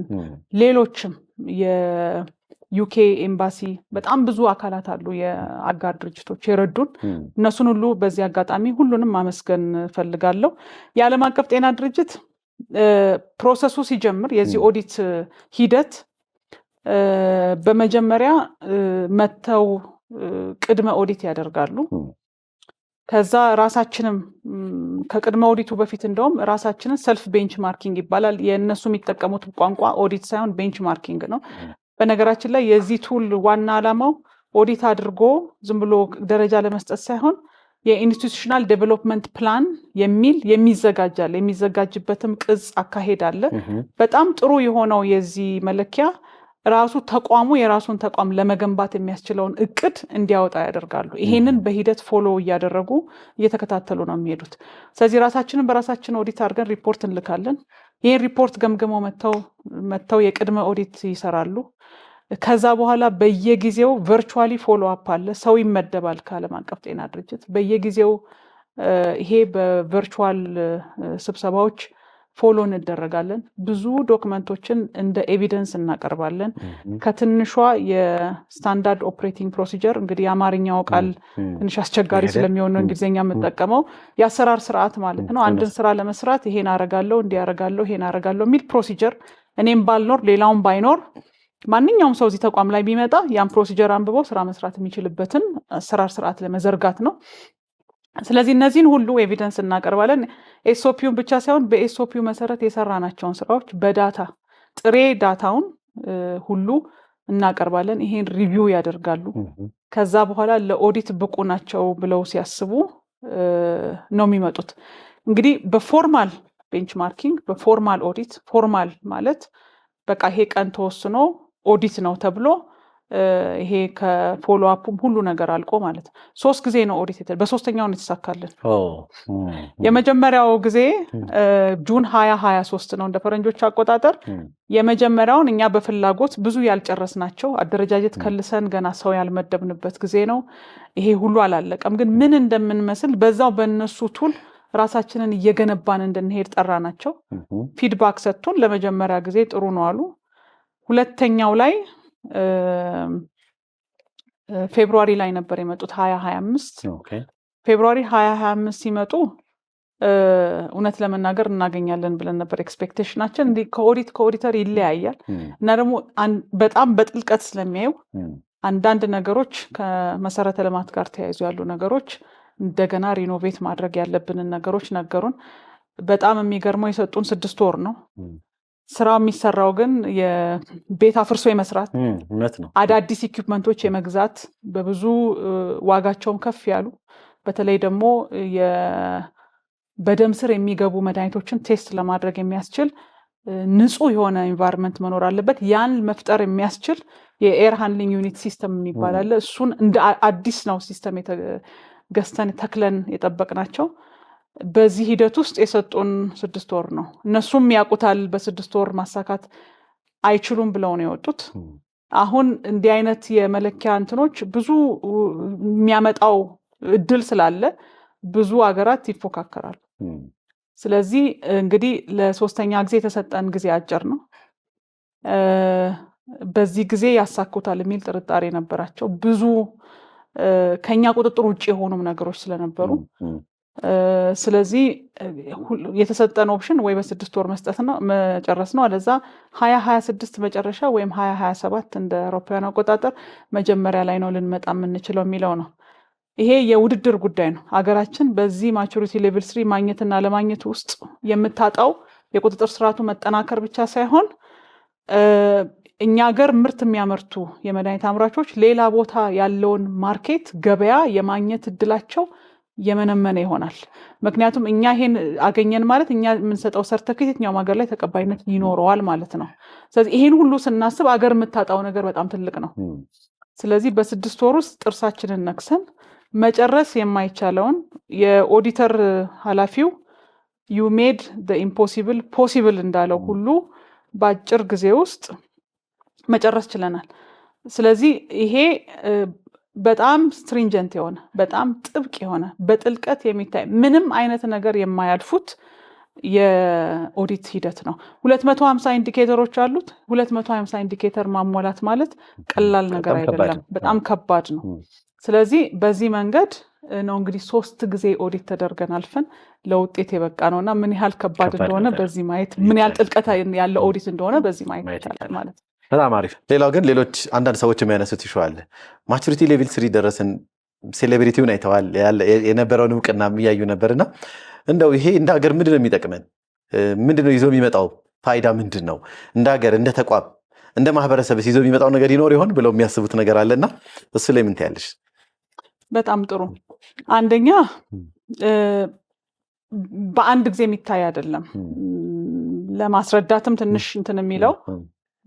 ሌሎችም የዩኬ ኤምባሲ በጣም ብዙ አካላት አሉ የአጋር ድርጅቶች የረዱን። እነሱን ሁሉ በዚህ አጋጣሚ ሁሉንም ማመስገን ፈልጋለሁ። የዓለም አቀፍ ጤና ድርጅት ፕሮሰሱ ሲጀምር የዚህ ኦዲት ሂደት በመጀመሪያ መተው ቅድመ ኦዲት ያደርጋሉ። ከዛ ራሳችንም ከቅድመ ኦዲቱ በፊት እንደውም ራሳችንን ሰልፍ ቤንች ማርኪንግ ይባላል። የእነሱ የሚጠቀሙት ቋንቋ ኦዲት ሳይሆን ቤንች ማርኪንግ ነው። በነገራችን ላይ የዚህ ቱል ዋና ዓላማው ኦዲት አድርጎ ዝም ብሎ ደረጃ ለመስጠት ሳይሆን የኢንስቲቱሽናል ዴቨሎፕመንት ፕላን የሚል የሚዘጋጃል። የሚዘጋጅበትም ቅጽ አካሄድ አለ። በጣም ጥሩ የሆነው የዚህ መለኪያ ራሱ ተቋሙ የራሱን ተቋም ለመገንባት የሚያስችለውን እቅድ እንዲያወጣ ያደርጋሉ። ይሄንን በሂደት ፎሎ እያደረጉ እየተከታተሉ ነው የሚሄዱት። ስለዚህ ራሳችንን በራሳችን ኦዲት አድርገን ሪፖርት እንልካለን። ይህን ሪፖርት ገምግመው መጥተው የቅድመ ኦዲት ይሰራሉ። ከዛ በኋላ በየጊዜው ቨርቹዋሊ ፎሎ አፕ አለ። ሰው ይመደባል ከዓለም አቀፍ ጤና ድርጅት በየጊዜው ይሄ በቨርቹዋል ስብሰባዎች ፎሎ እንደረጋለን። ብዙ ዶክመንቶችን እንደ ኤቪደንስ እናቀርባለን። ከትንሿ የስታንዳርድ ኦፕሬቲንግ ፕሮሲጀር እንግዲህ የአማርኛው ቃል ትንሽ አስቸጋሪ ስለሚሆን ነው እንግሊዝኛ የምጠቀመው የአሰራር ስርዓት ማለት ነው። አንድን ስራ ለመስራት ይሄን አረጋለሁ እንዲያረጋለሁ ይሄን አረጋለሁ የሚል ፕሮሲጀር እኔም ባልኖር ሌላውን ባይኖር ማንኛውም ሰው እዚህ ተቋም ላይ ቢመጣ ያን ፕሮሲጀር አንብቦ ስራ መስራት የሚችልበትን አሰራር ስርዓት ለመዘርጋት ነው። ስለዚህ እነዚህን ሁሉ ኤቪደንስ እናቀርባለን። ኤስኦፒውን ብቻ ሳይሆን በኤስኦፒው መሰረት የሰራናቸውን ስራዎች በዳታ ጥሬ ዳታውን ሁሉ እናቀርባለን። ይሄን ሪቪው ያደርጋሉ። ከዛ በኋላ ለኦዲት ብቁ ናቸው ብለው ሲያስቡ ነው የሚመጡት። እንግዲህ በፎርማል ቤንችማርኪንግ፣ በፎርማል ኦዲት፣ ፎርማል ማለት በቃ ይሄ ቀን ተወስኖ ኦዲት ነው ተብሎ ይሄ ከፎሎ አፑም ሁሉ ነገር አልቆ ማለት 3 ጊዜ ነው ኦዲት በሶስተኛው ነው የተሳካልን። የመጀመሪያው ጊዜ ጁን 2023 ነው እንደ ፈረንጆች አቆጣጠር። የመጀመሪያውን እኛ በፍላጎት ብዙ ያልጨረስናቸው አደረጃጀት ከልሰን ገና ሰው ያልመደብንበት ጊዜ ነው። ይሄ ሁሉ አላለቀም፣ ግን ምን እንደምንመስል በዛው በእነሱ ቱል ራሳችንን እየገነባን እንድንሄድ ጠራናቸው። ፊድባክ ሰጥቶን ለመጀመሪያ ጊዜ ጥሩ ነው አሉ። ሁለተኛው ላይ ፌብሩዋሪ ላይ ነበር የመጡት 2025 ፌብሩዋሪ 2025 ሲመጡ እውነት ለመናገር እናገኛለን ብለን ነበር ኤክስፔክቴሽናችን። እንዲህ ከኦዲተር ይለያያል እና ደግሞ በጣም በጥልቀት ስለሚያዩ አንዳንድ ነገሮች ከመሰረተ ልማት ጋር ተያይዞ ያሉ ነገሮች እንደገና ሪኖቬት ማድረግ ያለብንን ነገሮች ነገሩን። በጣም የሚገርመው የሰጡን 6 ወር ነው። ስራው የሚሰራው ግን የቤት አፍርሶ የመስራት አዳዲስ ኢኩፕመንቶች የመግዛት በብዙ ዋጋቸውን ከፍ ያሉ በተለይ ደግሞ በደም ስር የሚገቡ መድኃኒቶችን ቴስት ለማድረግ የሚያስችል ንጹህ የሆነ ኢንቫይሮንመንት መኖር አለበት። ያን መፍጠር የሚያስችል የኤር ሃንድሊንግ ዩኒት ሲስተም የሚባል አለ። እሱን እንደ አዲስ ነው ሲስተም ገዝተን ተክለን የጠበቅናቸው። በዚህ ሂደት ውስጥ የሰጡን 6 ወር ነው። እነሱም ያውቁታል በ6 ወር ማሳካት አይችሉም ብለው ነው የወጡት። አሁን እንዲህ አይነት የመለኪያ እንትኖች ብዙ የሚያመጣው እድል ስላለ ብዙ ሀገራት ይፎካከራሉ። ስለዚህ እንግዲህ ለሶስተኛ ጊዜ የተሰጠን ጊዜ አጭር ነው። በዚህ ጊዜ ያሳኩታል የሚል ጥርጣሬ ነበራቸው። ብዙ ከኛ ቁጥጥር ውጭ የሆኑም ነገሮች ስለነበሩ ስለዚህ የተሰጠን ኦፕሽን ወይ በ6 ወር መስጠት ነው መጨረስ ነው፣ አለዛ 2026 መጨረሻ ወይም 2027 እንደ አውሮፓውያን አቆጣጠር መጀመሪያ ላይ ነው ልንመጣ የምንችለው የሚለው ነው። ይሄ የውድድር ጉዳይ ነው። ሀገራችን በዚህ ማቹሪቲ ሌቭል 3 ማግኘትና ለማግኘት ውስጥ የምታጣው የቁጥጥር ስርዓቱ መጠናከር ብቻ ሳይሆን እኛ ሀገር ምርት የሚያመርቱ የመድኃኒት አምራቾች ሌላ ቦታ ያለውን ማርኬት ገበያ የማግኘት እድላቸው የመነመነ ይሆናል። ምክንያቱም እኛ ይሄን አገኘን ማለት እኛ የምንሰጠው ሰርተፊኬት የትኛውም ሀገር ላይ ተቀባይነት ይኖረዋል ማለት ነው። ስለዚህ ይሄን ሁሉ ስናስብ አገር የምታጣው ነገር በጣም ትልቅ ነው። ስለዚህ በ6 ወር ውስጥ ጥርሳችንን ነክሰን መጨረስ የማይቻለውን የኦዲተር ኃላፊው you made the impossible possible እንዳለው ሁሉ በአጭር ጊዜ ውስጥ መጨረስ ችለናል። ስለዚህ ይሄ በጣም ስትሪንጀንት የሆነ በጣም ጥብቅ የሆነ በጥልቀት የሚታይ ምንም አይነት ነገር የማያልፉት የኦዲት ሂደት ነው። 250 ኢንዲኬተሮች አሉት። 250 ኢንዲኬተር ማሟላት ማለት ቀላል ነገር አይደለም፣ በጣም ከባድ ነው። ስለዚህ በዚህ መንገድ ነው እንግዲህ 3 ጊዜ ኦዲት ተደርገን አልፈን ለውጤት የበቃ ነውና ምን ያህል ከባድ እንደሆነ በዚህ ማየት ምን ያህል ጥልቀት ያለው ኦዲት እንደሆነ በዚህ ማየት ይቻላል ማለት ነው። በጣም አሪፍ። ሌላው ግን ሌሎች አንዳንድ ሰዎች የሚያነሱት ይሻላል ማቹሪቲ ሌቭል 3 ደረስን፣ ሴሌብሪቲውን አይተዋል፣ የነበረውን እውቅና የሚያዩ ነበርና እንደው ይሄ እንደ ሀገር ምንድነው የሚጠቅመን? ምንድነው ይዞ የሚመጣው ፋይዳ ምንድነው? እንደ ሀገር እንደ ተቋም እንደ ማህበረሰብ ይዞ የሚመጣው ነገር ይኖር ይሆን ብለው የሚያስቡት ነገር አለና እሱ ላይ ምን ትያለሽ? በጣም ጥሩ። አንደኛ በአንድ ጊዜ የሚታይ አይደለም። ለማስረዳትም ትንሽ እንትን የሚለው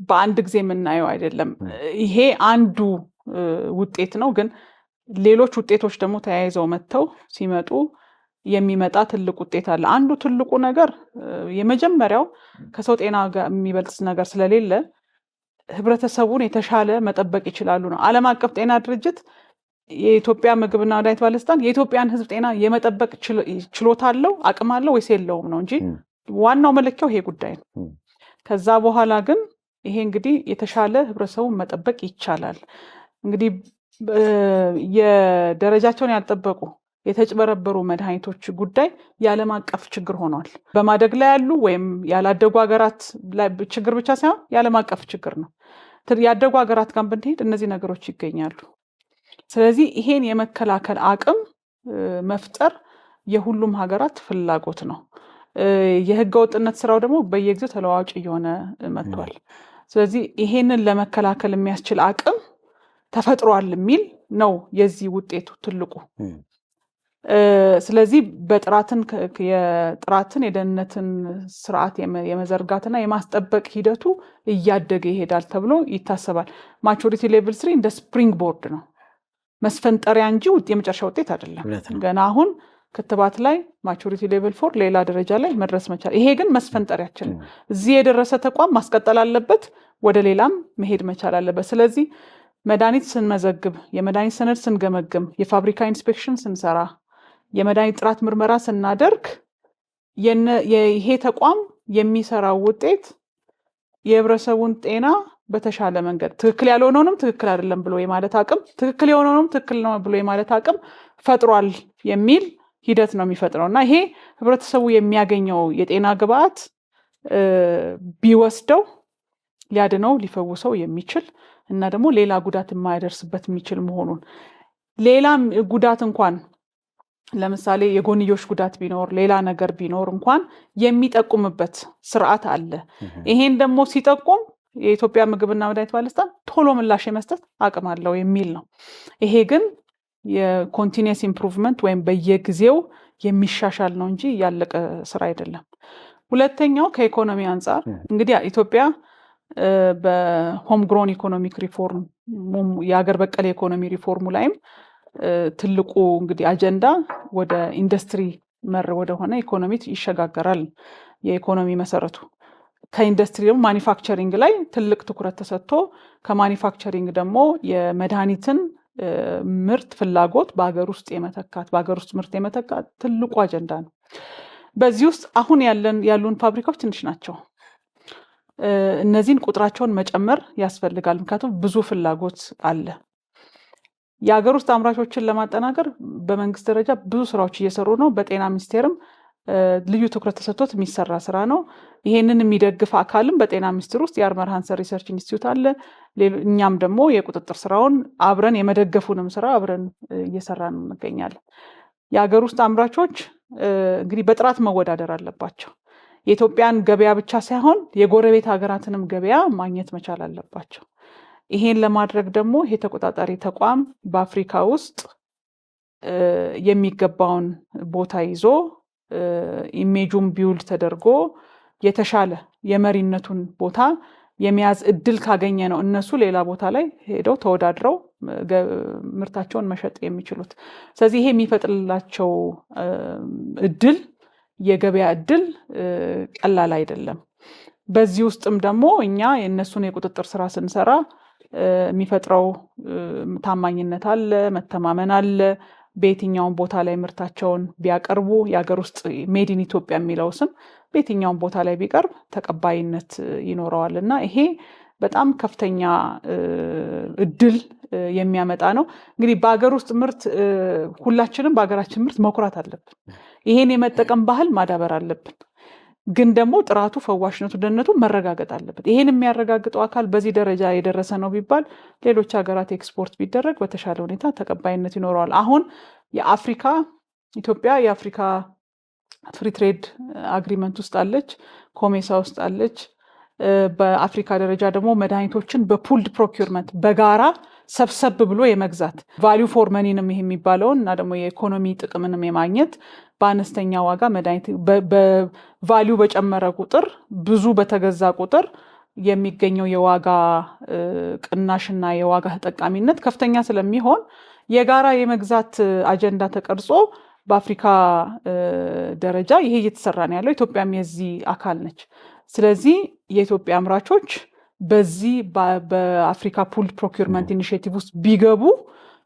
በአንድ ጊዜ የምናየው አይደለም። ይሄ አንዱ ውጤት ነው። ግን ሌሎች ውጤቶች ደግሞ ተያይዘው መጥተው ሲመጡ የሚመጣ ትልቅ ውጤት አለ። አንዱ ትልቁ ነገር የመጀመሪያው ከሰው ጤና ጋር የሚበልጥ ነገር ስለሌለ ህብረተሰቡን የተሻለ መጠበቅ ይችላሉ ነው። ዓለም አቀፍ ጤና ድርጅት የኢትዮጵያ ምግብና መድኃኒት ባለስልጣን የኢትዮጵያን ህዝብ ጤና የመጠበቅ ችሎታ አለው አቅም አለው ወይስ የለውም ነው እንጂ ዋናው መለኪያው ይሄ ጉዳይ ነው። ከዛ በኋላ ግን ይሄ እንግዲህ የተሻለ ህብረተሰቡን መጠበቅ ይቻላል። እንግዲህ የደረጃቸውን ያልጠበቁ የተጭበረበሩ መድኃኒቶች ጉዳይ የዓለም አቀፍ ችግር ሆኗል። በማደግ ላይ ያሉ ወይም ያላደጉ ሀገራት ላይ ችግር ብቻ ሳይሆን የዓለም አቀፍ ችግር ነው። ያደጉ ሀገራት ጋር ብንሄድ እነዚህ ነገሮች ይገኛሉ። ስለዚህ ይሄን የመከላከል አቅም መፍጠር የሁሉም ሀገራት ፍላጎት ነው። የህገ ወጥነት ስራው ደግሞ በየጊዜው ተለዋዋጭ እየሆነ መጥቷል። ስለዚህ ይሄንን ለመከላከል የሚያስችል አቅም ተፈጥሯል የሚል ነው የዚህ ውጤቱ ትልቁ። ስለዚህ የጥራትን የደህንነትን ስርዓት የመዘርጋትና የማስጠበቅ ሂደቱ እያደገ ይሄዳል ተብሎ ይታሰባል። ማቹሪቲ ሌቭል 3 እንደ ስፕሪንግ ቦርድ ነው፣ መስፈንጠሪያ እንጂ የመጨረሻ ውጤት አይደለም። ገና አሁን ክትባት ላይ ማቹሪቲ ሌቭል 4 ሌላ ደረጃ ላይ መድረስ መቻል፣ ይሄ ግን መስፈንጠሪያችን ነው። እዚህ የደረሰ ተቋም ማስቀጠል አለበት፣ ወደ ሌላም መሄድ መቻል አለበት። ስለዚህ መድኃኒት ስንመዘግብ፣ የመድኃኒት ሰነድ ስንገመግም፣ የፋብሪካ ኢንስፔክሽን ስንሰራ፣ የመድኃኒት ጥራት ምርመራ ስናደርግ ይሄ ተቋም የሚሰራው ውጤት የህብረተሰቡን ጤና በተሻለ መንገድ ትክክል ያልሆነውንም ትክክል አይደለም ብሎ የማለት አቅም፣ ትክክል የሆነውንም ትክክል ነው ብሎ የማለት አቅም ፈጥሯል የሚል ሂደት ነው የሚፈጥረው እና ይሄ ህብረተሰቡ የሚያገኘው የጤና ግብዓት ቢወስደው ሊያድነው ሊፈውሰው የሚችል እና ደግሞ ሌላ ጉዳት የማያደርስበት የሚችል መሆኑን፣ ሌላም ጉዳት እንኳን ለምሳሌ የጎንዮሽ ጉዳት ቢኖር ሌላ ነገር ቢኖር እንኳን የሚጠቁምበት ስርዓት አለ። ይሄን ደግሞ ሲጠቁም የኢትዮጵያ ምግብና መድኃኒት ባለስልጣን ቶሎ ምላሽ የመስጠት አቅም አለው የሚል ነው። ይሄ ግን የኮንቲኒየስ ኢምፕሩቭመንት ወይም በየጊዜው የሚሻሻል ነው እንጂ ያለቀ ስራ አይደለም። ሁለተኛው ከኢኮኖሚ አንጻር እንግዲህ ኢትዮጵያ በሆም ግሮን ኢኮኖሚክ ሪፎርም የሀገር በቀል የኢኮኖሚ ሪፎርሙ ላይም ትልቁ እንግዲህ አጀንዳ ወደ ኢንዱስትሪ መር ወደሆነ ኢኮኖሚ ይሸጋገራል። የኢኮኖሚ መሰረቱ ከኢንዱስትሪ ደግሞ ማኒፋክቸሪንግ ላይ ትልቅ ትኩረት ተሰጥቶ ከማኒፋክቸሪንግ ደግሞ የመድኃኒትን ምርት ፍላጎት በሀገር ውስጥ የመተካት በሀገር ውስጥ ምርት የመተካት ትልቁ አጀንዳ ነው። በዚህ ውስጥ አሁን ያሉን ፋብሪካዎች ትንሽ ናቸው። እነዚህን ቁጥራቸውን መጨመር ያስፈልጋል። ምክንያቱም ብዙ ፍላጎት አለ። የሀገር ውስጥ አምራቾችን ለማጠናከር በመንግስት ደረጃ ብዙ ስራዎች እየሰሩ ነው። በጤና ሚኒስቴርም ልዩ ትኩረት ተሰጥቶት የሚሰራ ስራ ነው። ይሄንን የሚደግፍ አካልም በጤና ሚኒስቴር ውስጥ የአርመር ሃንሰን ሪሰርች ኢንስቲትዩት አለ። እኛም ደግሞ የቁጥጥር ስራውን አብረን የመደገፉንም ስራ አብረን እየሰራን እንገኛለን። የሀገር ውስጥ አምራቾች እንግዲህ በጥራት መወዳደር አለባቸው። የኢትዮጵያን ገበያ ብቻ ሳይሆን የጎረቤት ሀገራትንም ገበያ ማግኘት መቻል አለባቸው። ይሄን ለማድረግ ደግሞ ይሄ ተቆጣጣሪ ተቋም በአፍሪካ ውስጥ የሚገባውን ቦታ ይዞ ኢሜጁን ቢውልድ ተደርጎ የተሻለ የመሪነቱን ቦታ የሚያዝ እድል ካገኘ ነው እነሱ ሌላ ቦታ ላይ ሄደው ተወዳድረው ምርታቸውን መሸጥ የሚችሉት። ስለዚህ ይሄ የሚፈጥርላቸው እድል የገበያ እድል ቀላል አይደለም። በዚህ ውስጥም ደግሞ እኛ የእነሱን የቁጥጥር ስራ ስንሰራ የሚፈጥረው ታማኝነት አለ፣ መተማመን አለ። በየትኛውም ቦታ ላይ ምርታቸውን ቢያቀርቡ የሀገር ውስጥ ሜድ ኢን ኢትዮጵያ የሚለው ስም በየትኛውም ቦታ ላይ ቢቀርብ ተቀባይነት ይኖረዋል እና ይሄ በጣም ከፍተኛ እድል የሚያመጣ ነው። እንግዲህ በሀገር ውስጥ ምርት ሁላችንም በሀገራችን ምርት መኩራት አለብን። ይሄን የመጠቀም ባህል ማዳበር አለብን። ግን ደግሞ ጥራቱ፣ ፈዋሽነቱ፣ ደህንነቱ መረጋገጥ አለበት። ይሄን የሚያረጋግጠው አካል በዚህ ደረጃ የደረሰ ነው ቢባል ሌሎች ሀገራት ኤክስፖርት ቢደረግ በተሻለ ሁኔታ ተቀባይነት ይኖረዋል። አሁን ኢትዮጵያ የአፍሪካ ፍሪ ትሬድ አግሪመንት ውስጥ አለች፣ ኮሜሳ ውስጥ አለች። በአፍሪካ ደረጃ ደግሞ መድኃኒቶችን በፑልድ ፕሮኪውርመንት በጋራ ሰብሰብ ብሎ የመግዛት ቫሊዩ ፎር መኒንም ይሄ የሚባለውን እና ደግሞ የኢኮኖሚ ጥቅምንም የማግኘት በአነስተኛ ዋጋ መድኃኒት በቫሊዩ በጨመረ ቁጥር ብዙ በተገዛ ቁጥር የሚገኘው የዋጋ ቅናሽና የዋጋ ተጠቃሚነት ከፍተኛ ስለሚሆን የጋራ የመግዛት አጀንዳ ተቀርጾ በአፍሪካ ደረጃ ይሄ እየተሰራ ነው ያለው። ኢትዮጵያም የዚህ አካል ነች። ስለዚህ የኢትዮጵያ አምራቾች በዚህ በአፍሪካ ፑልድ ፕሮኪውርመንት ኢኒሺየቲቭ ውስጥ ቢገቡ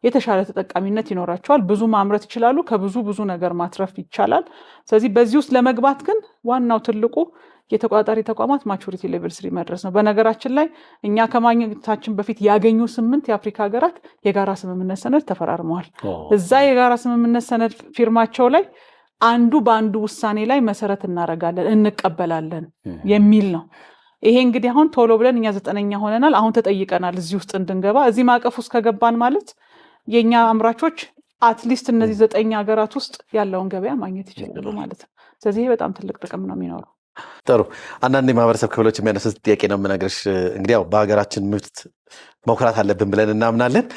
የተሻለ ተጠቃሚነት ይኖራቸዋል። ብዙ ማምረት ይችላሉ። ከብዙ ነገር ማትረፍ ይቻላል። ስለዚህ በዚህ ውስጥ ለመግባት ግን ዋናው ትልቁ የተቆጣጣሪ ተቋማት ማቹሪቲ ሌቭል 3 መድረስ ነው። በነገራችን ላይ እኛ ከማግኘታችን በፊት ያገኙ 8 የአፍሪካ ሀገራት የጋራ ስምምነት ሰነድ ተፈራርመዋል። እዛ የጋራ ስምምነት ሰነድ ፊርማቸው ላይ አንዱ በአንዱ ውሳኔ ላይ መሰረት እናደርጋለን፣ እንቀበላለን የሚል ነው። ይሄ እንግዲህ አሁን ቶሎ ብለን እኛ 9ኛ ሆነናል። አሁን ተጠይቀናል እዚህ ውስጥ እንድንገባ። እዚህ ማዕቀፍ ውስጥ ከገባን ማለት የኛ አምራቾች አትሊስት እነዚህ 9 ሀገራት ውስጥ ያለውን ገበያ ማግኘት ይችላሉ ማለት ነው። ስለዚህ በጣም ትልቅ ጥቅም ነው የሚኖረው። ጥሩ። አንዳንድ የማህበረሰብ ክፍሎች የሚያነሱት ጥያቄ ነው የምነግርሽ። እንግዲህ ያው በሀገራችን ምርት መኩራት አለብን ብለን እናምናለን።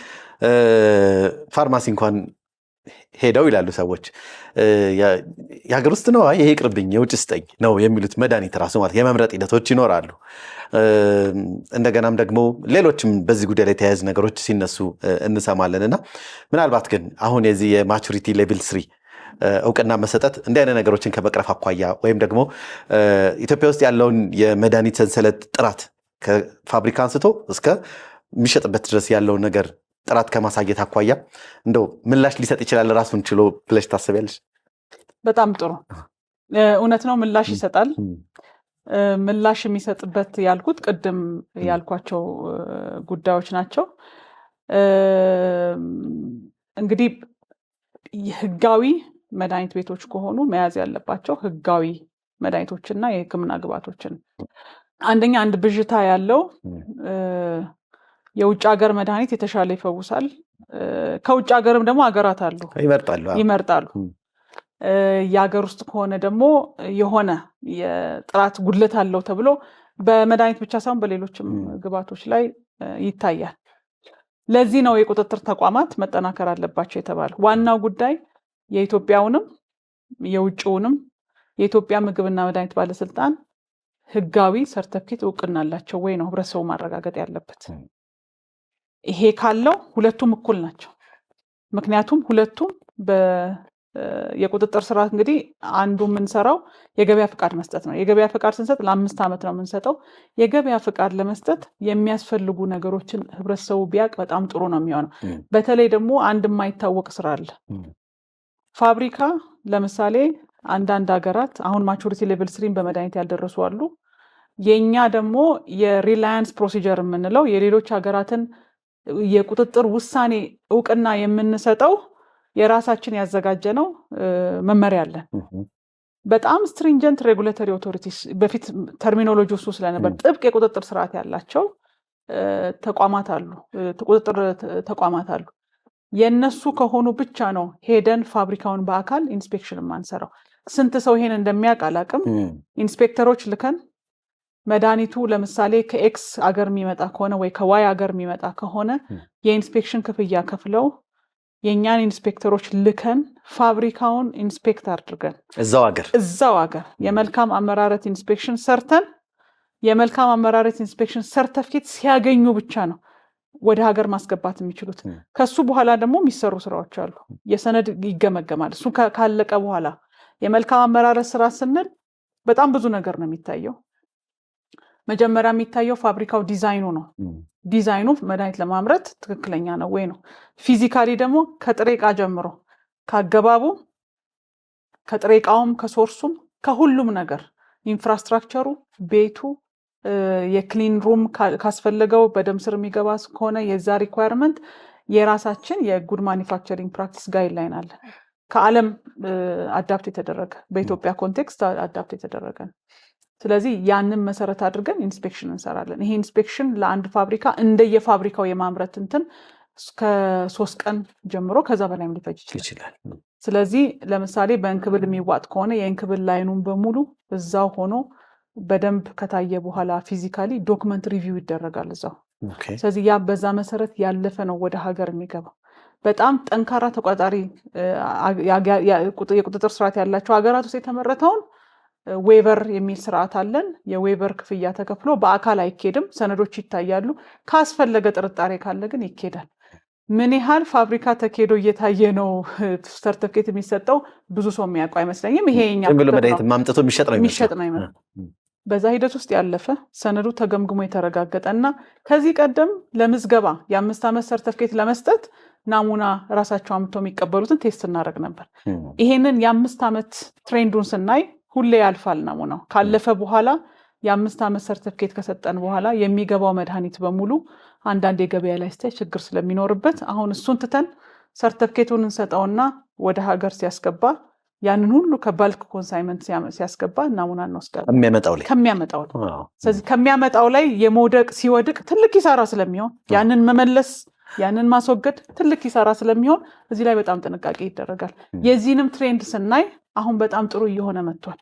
ፋርማሲ እንኳን ሄደው ይላሉ ሰዎች የሀገር ውስጥ ነው ይሄ ይቅርብኝ የውጭ ስጠኝ ነው የሚሉት። መድኃኒት ራሱ ማለት የመምረጥ ሂደቶች ይኖራሉ። እንደገናም ደግሞ ሌሎችም በዚህ ጉዳይ ላይ የተያያዙ ነገሮች ሲነሱ እንሰማለን እና ምናልባት ግን አሁን የዚህ የማቹሪቲ ሌቭል 3 እውቅና መሰጠት እንዲህ አይነት ነገሮችን ከመቅረፍ አኳያ ወይም ደግሞ ኢትዮጵያ ውስጥ ያለውን የመድኃኒት ሰንሰለት ጥራት ከፋብሪካ አንስቶ እስከ የሚሸጥበት ድረስ ያለውን ነገር ጥራት ከማሳየት አኳያ እንደው ምላሽ ሊሰጥ ይችላል ራሱን ችሎ ብለሽ ታስቢያለሽ? በጣም ጥሩ። እውነት ነው፣ ምላሽ ይሰጣል። ምላሽ የሚሰጥበት ያልኩት ቅድም ያልኳቸው ጉዳዮች ናቸው። እንግዲህ ህጋዊ መድኃኒት ቤቶች ከሆኑ መያዝ ያለባቸው ህጋዊ መድኃኒቶችና የሕክምና ግብዓቶችን። አንደኛ አንድ ብዥታ ያለው የውጭ ሀገር መድኃኒት የተሻለ ይፈውሳል። ከውጭ ሀገርም ደግሞ ሀገራት አሉ ይመርጣሉ። የሀገር ውስጥ ከሆነ ደግሞ የሆነ የጥራት ጉድለት አለው ተብሎ በመድኃኒት ብቻ ሳይሆን በሌሎችም ግብዓቶች ላይ ይታያል። ለዚህ ነው የቁጥጥር ተቋማት መጠናከር አለባቸው የተባለው። ዋናው ጉዳይ የኢትዮጵያውንም የውጭውንም የኢትዮጵያ ምግብና መድኃኒት ባለስልጣን ህጋዊ ሰርተፊኬት እውቅና አላቸው ወይ ነው ህብረተሰቡ ማረጋገጥ ያለበት። ይሄ ካለው ሁለቱም እኩል ናቸው። ምክንያቱም ሁለቱም የቁጥጥር ስርዓት እንግዲህ አንዱ የምንሰራው የገበያ ፍቃድ መስጠት ነው። የገበያ ፍቃድ ስንሰጥ ለ5 ዓመት ነው የምንሰጠው። የገበያ ፍቃድ ለመስጠት የሚያስፈልጉ ነገሮችን ህብረተሰቡ ቢያውቅ በጣም ጥሩ ነው የሚሆነው። በተለይ ደግሞ አንድ የማይታወቅ ስራ አለ። ፋብሪካ ለምሳሌ አንዳንድ ሀገራት አሁን ማቹሪቲ ሌቭል 3 በመድኃኒት ያልደረሱ አሉ። የኛ ደግሞ የሪላያንስ ፕሮሲጀር የምንለው የሌሎች ሀገራትን የቁጥጥር ውሳኔ እውቅና የምንሰጠው የራሳችን ያዘጋጀ ነው መመሪያ አለን። በጣም ስትሪንጀንት ሬጉሌተሪ ኦቶሪቲስ በፊት ተርሚኖሎጂ ውስጥ ስለነበር ጥብቅ የቁጥጥር ስርዓት ያላቸው ተቋማት አሉ፣ ቁጥጥር ተቋማት አሉ። የነሱ ከሆኑ ብቻ ነው ሄደን ፋብሪካውን በአካል ኢንስፔክሽን ማንሰራው። ስንት ሰው ይሄን እንደሚያውቅ አላውቅም። ኢንስፔክተሮች ልከን መድኃኒቱ ለምሳሌ ከኤክስ አገር የሚመጣ ከሆነ ወይ ከዋይ አገር የሚመጣ ከሆነ የኢንስፔክሽን ክፍያ ከፍለው የኛን ኢንስፔክተሮች ልከን ፋብሪካውን ኢንስፔክት አድርገን እዛው ሀገር የመልካም አመራረት ኢንስፔክሽን ሰርተን የመልካም አመራረት ኢንስፔክሽን ሰርቲፊኬት ሲያገኙ ብቻ ነው ወደ ሀገር ማስገባት የሚችሉት። ከሱ በኋላ ደግሞ የሚሰሩ ስራዎች አሉ። የሰነድ ይገመገማል። እሱ ካለቀ በኋላ የመልካም አመራረት ስራ ስንል በጣም ብዙ ነገር ነው የሚታየው። መጀመሪያ የሚታየው ፋብሪካው ዲዛይኑ ነው። ዲዛይኑ መድኃኒት ለማምረት ትክክለኛ ነው ወይ ነው። ፊዚካሊ ደግሞ ከጥሬ ዕቃ ጀምሮ ካገባቡ፣ ከጥሬ ዕቃውም፣ ከሶርሱም፣ ከሁሉም ነገር ኢንፍራስትራክቸሩ፣ ቤቱ፣ የክሊን ሩም ካስፈለገው በደም ስር የሚገባ ከሆነ የዛ ሪኳየርመንት የራሳችን የጉድ ማኒፋክቸሪንግ ፕራክቲስ ጋይድላይን አለ። ከዓለም አዳፕት የተደረገ በኢትዮጵያ ኮንቴክስት አዳፕት የተደረገ ነው። ስለዚህ ያንን መሰረት አድርገን ኢንስፔክሽን እንሰራለን። ይሄ ኢንስፔክሽን ለአንድ ፋብሪካ እንደየፋብሪካው የማምረት እንትን ከ3 ቀን ጀምሮ ከዛ በላይም ሊፈጅ ይችላል። ስለዚህ ለምሳሌ በእንክብል የሚዋጥ ከሆነ የእንክብል ላይኑን በሙሉ እዛው ሆኖ በደንብ ከታየ በኋላ ፊዚካሊ ዶክመንት ሪቪው ይደረጋል እዛው። ስለዚህ ያ በዛ መሰረት ያለፈ ነው ወደ ሀገር የሚገባው። በጣም ጠንካራ ተቆጣጣሪ የቁጥጥር ስርዓት ያላቸው ሀገራት ውስጥ የተመረተውን ዌቨር የሚል ስርዓት አለን። የዌቨር ክፍያ ተከፍሎ በአካል አይኬድም፣ ሰነዶች ይታያሉ። ካስፈለገ ጥርጣሬ ካለ ግን ይኬዳል። ምን ያህል ፋብሪካ ተኬዶ እየታየ ነው ሰርቲፊኬት የሚሰጠው ብዙ ሰው የሚያውቀው አይመስለኝም። ይሄ የኛ ማምጠቶ የሚሸጥ ነው ይመስላል። በዛ ሂደት ውስጥ ያለፈ ሰነዱ ተገምግሞ የተረጋገጠ እና ከዚህ ቀደም ለምዝገባ የ5 ዓመት ሰርቲፊኬት ለመስጠት ናሙና ራሳቸው አምጥተው የሚቀበሉትን ቴስት እናደርግ ነበር። ይሄንን የ5 ዓመት ትሬንዱን ስናይ ሁሌ ያልፋል። ናሙናው ካለፈ በኋላ የ5 ዓመት ሰርቲፊኬት ከሰጠን በኋላ የሚገባው መድኃኒት በሙሉ አንዳንድ የገበያ ላይ ስታይ ችግር ስለሚኖርበት አሁን እሱን ትተን ሰርቲፊኬቱን እንሰጠውና ወደ ሀገር ሲያስገባ ያንን ሁሉ ከባልክ ኮንሳይመንት ሲያስገባ ናሙና እንወስዳለን ከሚያመጣው ላይ። ስለዚህ ከሚያመጣው ላይ የመውደቅ ሲወድቅ ትልቅ ኪሳራ ስለሚሆን ያንን መመለስ ያንን ማስወገድ ትልቅ ኪሳራ ስለሚሆን እዚህ ላይ በጣም ጥንቃቄ ይደረጋል። የዚህንም ትሬንድ ስናይ አሁን በጣም ጥሩ እየሆነ መጥቷል።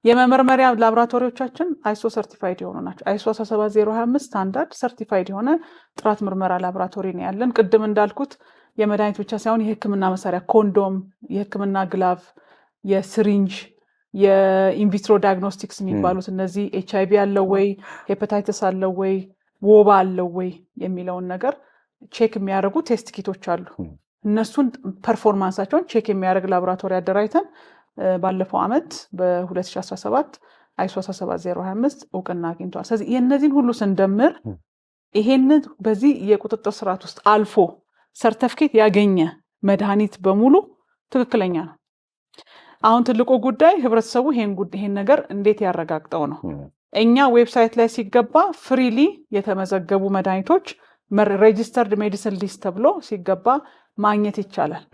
የመመርመሪያ ላቦራቶሪዎቻችን አይሶ ሰርቲፋይድ የሆኑ ናቸው። አይሶ 17025 ስታንዳርድ ሰርቲፋይድ የሆነ ጥራት ምርመራ ላቦራቶሪ ነው ያለን። ቅድም እንዳልኩት የመድኃኒት ብቻ ሳይሆን የሕክምና መሳሪያ ኮንዶም፣ የሕክምና ግላቭ፣ የስሪንጅ፣ የኢንቪትሮ ዳያግኖስቲክስ የሚባሉት እነዚህ HIV አለው ወይ፣ ሄፓታይተስ አለው ወይ፣ ወባ አለው ወይ የሚለውን ነገር ቼክ የሚያደርጉ ቴስት ኪቶች አሉ። እነሱን ፐርፎርማንሳቸውን ቼክ የሚያደርግ ላቦራቶሪ አደራጅተን ባለፈው ዓመት በ2017 አይሶ 17025 እውቅና አግኝቷል። ስለዚህ የእነዚህን ሁሉ ስንደምር ይሄንን በዚህ የቁጥጥር ስርዓት ውስጥ አልፎ ሰርቲፊኬት ያገኘ መድኃኒት በሙሉ ትክክለኛ ነው። አሁን ትልቁ ጉዳይ ህብረተሰቡ ይሄን ነገር እንዴት ያረጋግጠው ነው። እኛ ዌብሳይት ላይ ሲገባ ፍሪሊ የተመዘገቡ መድኃኒቶች ሬጂስተርድ ሜዲሲን ሊስት ተብሎ ሲገባ ማግኘት ይቻላል።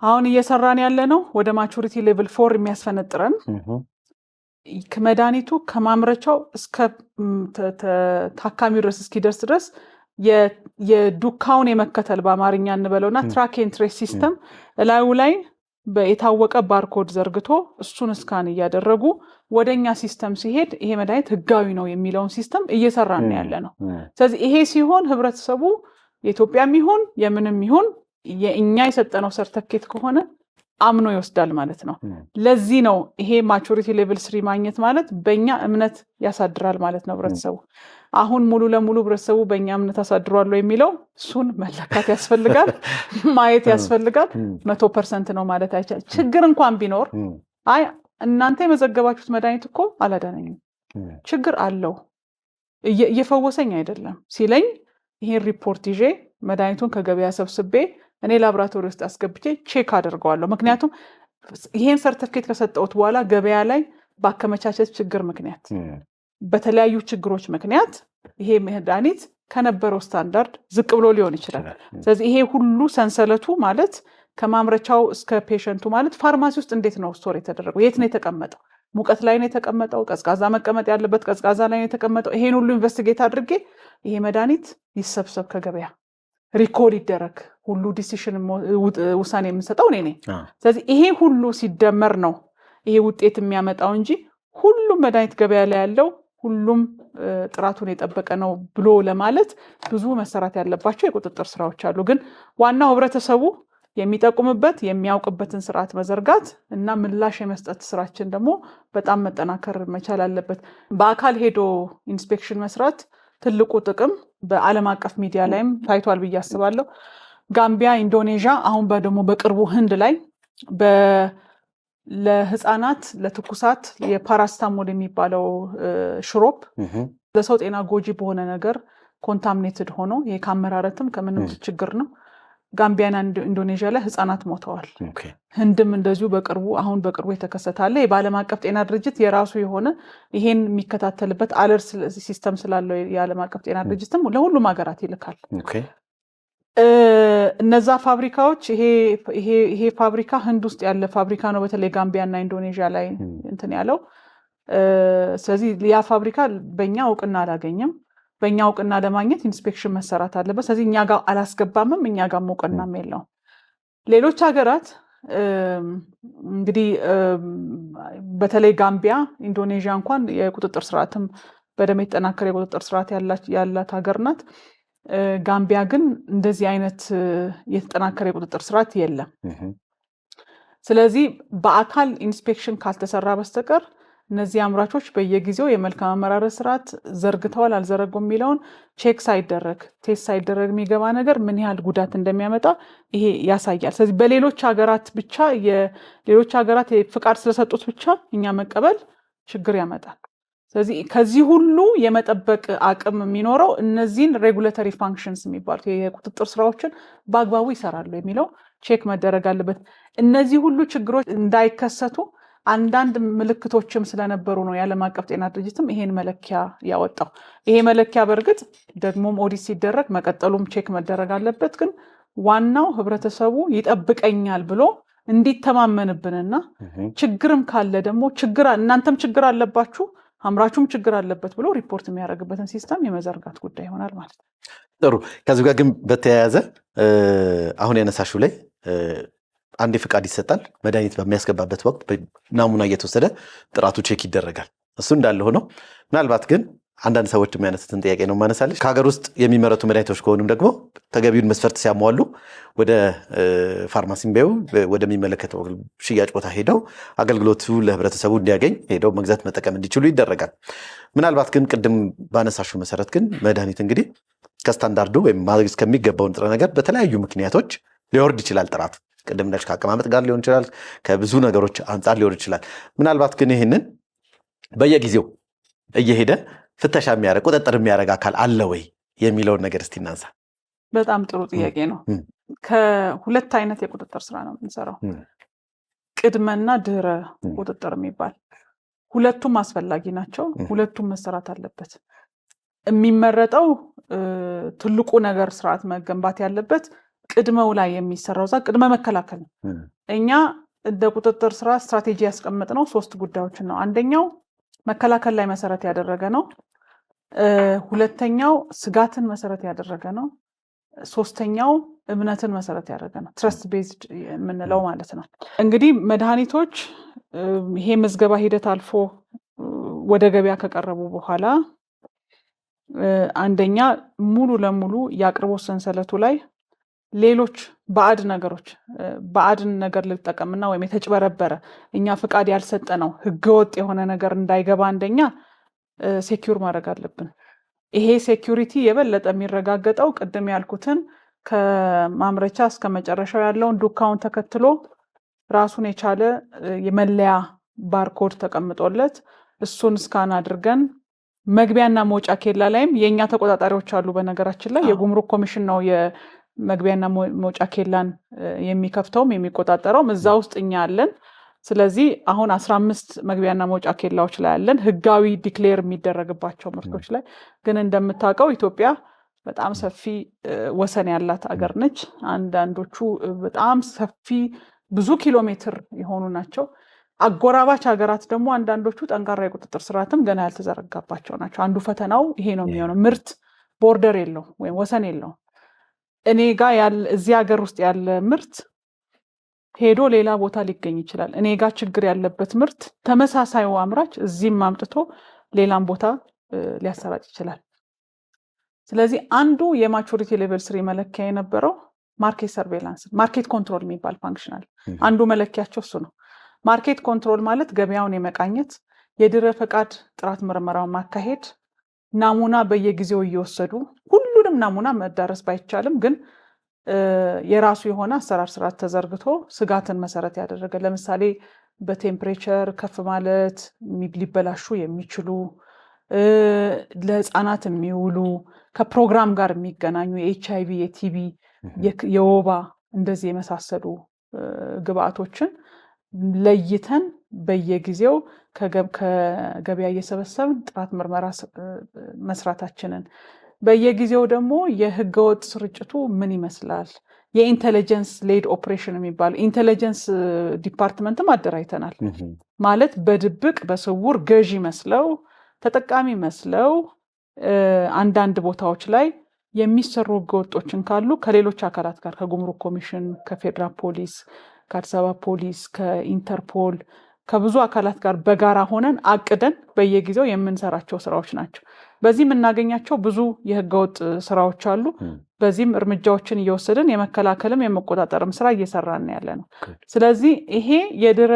አሁን እየሰራን ያለ ነው ወደ ማቹሪቲ ሌቭል 4 የሚያስፈነጥረን መድኃኒቱ ከማምረቻው እስከ ታካሚ ድረስ እስኪደርስ ድረስ የዱካውን የመከተል በአማርኛ እንበለውና ትራክ ኤንድ ትሬስ ሲስተም እላዩ ላይ የታወቀ ባርኮድ ዘርግቶ እሱን እስካን እያደረጉ ወደኛ ሲስተም ሲሄድ ይሄ መድኃኒት ህጋዊ ነው የሚለውን ሲስተም እየሰራን ያለ ነው። ስለዚህ ይሄ ሲሆን ህብረተሰቡ የኢትዮጵያም ይሁን የምንም ይሁን የእኛ የሰጠነው ሰርቲፊኬት ከሆነ አምኖ ይወስዳል ማለት ነው። ለዚህ ነው ይሄ ማቹሪቲ ሌቭል 3 ማግኘት ማለት በእኛ እምነት ያሳድራል ማለት ነው ህብረተሰቡ። አሁን ሙሉ ለሙሉ ህብረተሰቡ በእኛ እምነት አሳድሯል የሚለው እሱን መለካት ያስፈልጋል፣ ማየት ያስፈልጋል። 100% ነው ማለት አይቻልም። ችግር እንኳን ቢኖር አይ እናንተ የመዘገባችሁት መድኃኒት እኮ አላዳነኝም፣ ችግር አለው እየፈወሰኝ አይደለም ሲለኝ ይሄን ሪፖርት ይዤ መድኃኒቱን ከገበያ ሰብስቤ እኔ ላቦራቶሪ ውስጥ አስገብቼ ቼክ አደርገዋለሁ። ምክንያቱም ይሄን ሰርቲፊኬት ከሰጠሁት በኋላ ገበያ ላይ በአከመቻቸት ችግር ምክንያት በተለያዩ ችግሮች ምክንያት ይሄ መድኃኒት ከነበረው ስታንዳርድ ዝቅ ብሎ ሊሆን ይችላል። ስለዚህ ይሄ ሁሉ ሰንሰለቱ ማለት ከማምረቻው እስከ ፔሸንቱ ማለት ፋርማሲ ውስጥ እንዴት ነው ስቶር የተደረገው፣ የት ነው የተቀመጠው፣ ሙቀት ላይ ነው የተቀመጠው፣ ቀዝቃዛ መቀመጥ ያለበት ቀዝቃዛ ላይ ነው የተቀመጠው። ይሄን ሁሉ ኢንቨስቲጌት አድርጌ ይሄ መድኃኒት ይሰብሰብ ከገበያ ሪኮርድ ይደረግ፣ ሁሉ ዲሲሽን ውሳኔ የምንሰጠው እኔ ነኝ። ስለዚህ ይሄ ሁሉ ሲደመር ነው ይሄ ውጤት የሚያመጣው እንጂ ሁሉም መድኃኒት ገበያ ላይ ያለው ሁሉም ጥራቱን የጠበቀ ነው ብሎ ለማለት ብዙ መሰራት ያለባቸው የቁጥጥር ስራዎች አሉ። ግን ዋናው ህብረተሰቡ የሚጠቁምበት የሚያውቅበትን ስርዓት መዘርጋት እና ምላሽ የመስጠት ስራችን ደግሞ በጣም መጠናከር መቻል አለበት። በአካል ሄዶ ኢንስፔክሽን መስራት ትልቁ ጥቅም በዓለም አቀፍ ሚዲያ ላይም ታይቷል ብዬ አስባለሁ። ጋምቢያ፣ ኢንዶኔዥያ፣ አሁን ደግሞ በቅርቡ ህንድ ላይ ለህፃናት ለትኩሳት የፓራስታሞል የሚባለው ሽሮፕ ለሰው ጤና ጎጂ በሆነ ነገር ኮንታሚኔትድ ሆኖ ይሄ ከአመራረትም ከምንም ችግር ነው። ጋምቢያና ኢንዶኔዥያ ላይ ህፃናት ሞተዋል። ህንድም እንደዚሁ አሁን በቅርቡ የተከሰታለ። የዓለም አቀፍ ጤና ድርጅት የራሱ የሆነ ይሄን የሚከታተልበት አለርት ሲስተም ስላለው የዓለም አቀፍ ጤና ድርጅትም ለሁሉም ሀገራት ይልካል። እነዛ ፋብሪካዎች ይሄ ፋብሪካ ህንድ ውስጥ ያለ ፋብሪካ ነው። በተለይ ጋምቢያና ኢንዶኔዥያ ላይ እንትን ያለው። ስለዚህ ያ ፋብሪካ በእኛ እውቅና አላገኘም። በእኛ እውቅና ለማግኘት ኢንስፔክሽን መሰራት አለበት። ስለዚህ እኛ ጋር አላስገባምም፣ እኛ ጋር እውቅናም የለውም። ሌሎች ሀገራት እንግዲህ በተለይ ጋምቢያ፣ ኢንዶኔዥያ እንኳን የቁጥጥር ስርዓትም በደንብ የተጠናከረ የቁጥጥር ስርዓት ያላት ሀገር ናት። ጋምቢያ ግን እንደዚህ አይነት የተጠናከረ የቁጥጥር ስርዓት የለም። ስለዚህ በአካል ኢንስፔክሽን ካልተሰራ በስተቀር እነዚህ አምራቾች በየጊዜው የመልካም አመራረት ስርዓት ዘርግተዋል አልዘረጉም የሚለውን ቼክ ሳይደረግ ቴስት ሳይደረግ የሚገባ ነገር ምን ያህል ጉዳት እንደሚያመጣ ይሄ ያሳያል። ስለዚህ በሌሎች ሀገራት ብቻ ሌሎች ሀገራት ፍቃድ ስለሰጡት ብቻ እኛ መቀበል ችግር ያመጣል። ስለዚህ ከዚህ ሁሉ የመጠበቅ አቅም የሚኖረው እነዚህን ሬጉሌተሪ ፋንክሽንስ የሚባሉት የቁጥጥር ስራዎችን በአግባቡ ይሰራሉ የሚለው ቼክ መደረግ አለበት። እነዚህ ሁሉ ችግሮች እንዳይከሰቱ አንዳንድ ምልክቶችም ስለነበሩ ነው የዓለም አቀፍ ጤና ድርጅትም ይሄን መለኪያ ያወጣው። ይሄ መለኪያ በእርግጥ ደግሞም ኦዲት ሲደረግ መቀጠሉም ቼክ መደረግ አለበት። ግን ዋናው ህብረተሰቡ ይጠብቀኛል ብሎ እንዲተማመንብንና ችግርም ካለ ደግሞ እናንተም ችግር አለባችሁ አምራቹም ችግር አለበት ብሎ ሪፖርት የሚያደርግበትን ሲስተም የመዘርጋት ጉዳይ ይሆናል ማለት ነው። ጥሩ። ከዚህ ጋር ግን በተያያዘ አሁን ያነሳሹ ላይ አንድ ፍቃድ ይሰጣል። መድኃኒት በሚያስገባበት ወቅት ናሙና እየተወሰደ ጥራቱ ቼክ ይደረጋል። እሱ እንዳለ ሆኖ ምናልባት ግን አንዳንድ ሰዎች የሚያነሱትን ጥያቄ ነው ማነሳለች። ከሀገር ውስጥ የሚመረቱ መድኃኒቶች ከሆኑም ደግሞ ተገቢውን መስፈርት ሲያሟሉ ወደ ፋርማሲም ቢው ወደሚመለከተው ሽያጭ ቦታ ሄደው አገልግሎቱ ለህብረተሰቡ እንዲያገኝ ሄደው መግዛት መጠቀም እንዲችሉ ይደረጋል። ምናልባት ግን ቅድም ባነሳሹ መሰረት ግን መድኃኒት እንግዲህ ከስታንዳርዱ ወይም ማድረግ ከሚገባው ንጥረ ነገር በተለያዩ ምክንያቶች ሊወርድ ይችላል ጥራቱ። ቅድም እንዳልሽ ከአቀማመጥ ጋር ሊሆን ይችላል፣ ከብዙ ነገሮች አንጻር ሊሆን ይችላል። ምናልባት ግን ይህንን በየጊዜው እየሄደ ፍተሻ የሚያደርግ ቁጥጥር የሚያደርግ አካል አለ ወይ የሚለውን ነገር እስቲ እናንሳ። በጣም ጥሩ ጥያቄ ነው። ከሁለት አይነት የቁጥጥር ስራ ነው የምንሰራው፣ ቅድመና ድህረ ቁጥጥር የሚባል። ሁለቱም አስፈላጊ ናቸው። ሁለቱም መሰራት አለበት። የሚመረጠው ትልቁ ነገር ስርዓት መገንባት ያለበት ቅድመው ላይ የሚሰራው ቅድመ መከላከል ነው። እኛ እንደ ቁጥጥር ስራ ስትራቴጂ ያስቀመጥነው 3 ጉዳዮችን ነው። አንደኛው መከላከል ላይ መሰረት ያደረገ ነው። ሁለተኛው ስጋትን መሰረት ያደረገ ነው። ሶስተኛው እምነትን መሰረት ያደረገ ነው። ትረስት ቤዝድ የምንለው ማለት ነው። እንግዲህ መድኃኒቶች ይሄ ምዝገባ ሂደት አልፎ ወደ ገበያ ከቀረቡ በኋላ አንደኛ ሙሉ ለሙሉ የአቅርቦት ሰንሰለቱ ላይ ሌሎች ባዕድን ነገር ልጠቀምና ወይም የተጭበረበረ እኛ ፍቃድ ያልሰጠነው ህገወጥ የሆነ ነገር እንዳይገባ አንደኛ ሴኪዩር ማድረግ አለብን። ይሄ ሴኪዩሪቲ የበለጠ የሚረጋገጠው ቅድም ያልኩትን ከማምረቻ እስከ መጨረሻው ያለውን ዱካውን ተከትሎ ራሱን የቻለ የመለያ ባርኮድ ተቀምጦለት እሱን ስካን አድርገን መግቢያና መውጫ ኬላ ላይም የኛ ተቆጣጣሪዎች አሉ። በነገራችን ላይ የጉምሩክ ኮሚሽን ነው የመግቢያና መውጫ ኬላን የሚከፍተውም የሚቆጣጠረውም፣ እዛ ውስጥ እኛ አለን። ስለዚህ አሁን 15 መግቢያና መውጫ ኬላዎች ላይ አለን ህጋዊ ዲክሌር የሚደረግባቸው ምርቶች ላይ። ግን እንደምታውቀው ኢትዮጵያ በጣም ሰፊ ወሰን ያላት አገር ነች። አንዳንዶቹ በጣም ሰፊ ብዙ ኪሎ ሜትር የሆኑ ናቸው። አጎራባች ሀገራት ደግሞ አንዳንዶቹ ጠንካራ የቁጥጥር ስርዓትም ገና ያልተዘረጋባቸው ናቸው። አንዱ ፈተናው ይሄ ነው የሚሆነው። ምርት ቦርደር የለው ወይም ወሰን የለው። እኔ ጋር እዚህ ሀገር ውስጥ ያለ ምርት ሄዶ ሌላ ቦታ ሊገኝ ይችላል። እኔ ጋር ችግር ያለበት ምርት ተመሳሳዩ አምራች እዚህም አምጥቶ ሌላም ቦታ ሊያሰራጭ ይችላል። ስለዚህ አንዱ የማቹሪቲ ሌቨል 3 መለኪያ የነበረው ማርኬት ሰርቬላንስ ማርኬት ኮንትሮል የሚባል ፋንክሽናል አንዱ መለኪያቸው እሱ ነው። ማርኬት ኮንትሮል ማለት ገበያውን የመቃኘት የድህረ ፈቃድ ጥራት ምርመራውን ማካሄድ ናሙና በየጊዜው እየወሰዱ ሁሉንም ናሙና መዳረስ ባይቻልም ግን የራሱ የሆነ አሰራር ስርዓት ተዘርግቶ ስጋትን መሰረት ያደረገ ለምሳሌ በቴምፕሬቸር ከፍ ማለት ሊበላሹ የሚችሉ ለህፃናት የሚውሉ ከፕሮግራም ጋር የሚገናኙ የኤችአይቪ የቲቢ የወባ እንደዚህ የመሳሰሉ ግብአቶችን ለይተን በየጊዜው ከገበያ እየሰበሰብን ጥራት ምርመራ መስራታችንን በየጊዜው ደግሞ የህገወጥ ስርጭቱ ምን ይመስላል የኢንተለጀንስ ሌድ ኦፕሬሽን የሚባል ኢንተለጀንስ ዲፓርትመንትም አደራጅተናል። ማለት በድብቅ በስውር ገዢ መስለው ተጠቃሚ መስለው አንዳንድ ቦታዎች ላይ የሚሰሩ ህገወጦችን ካሉ ከሌሎች አካላት ጋር ከጉምሩክ ኮሚሽን፣ ከፌደራል ፖሊስ፣ ከአዲስ አበባ ፖሊስ፣ ከኢንተርፖል ከብዙ አካላት ጋር በጋራ ሆነን አቅደን በየጊዜው የምንሰራቸው ስራዎች ናቸው። በዚህ የምናገኛቸው ብዙ የህገወጥ ስራዎች አሉ። በዚህም እርምጃዎችን እየወሰድን የመከላከልም የመቆጣጠርም ስራ እየሰራን ያለ ነው። ስለዚህ ይሄ የድህረ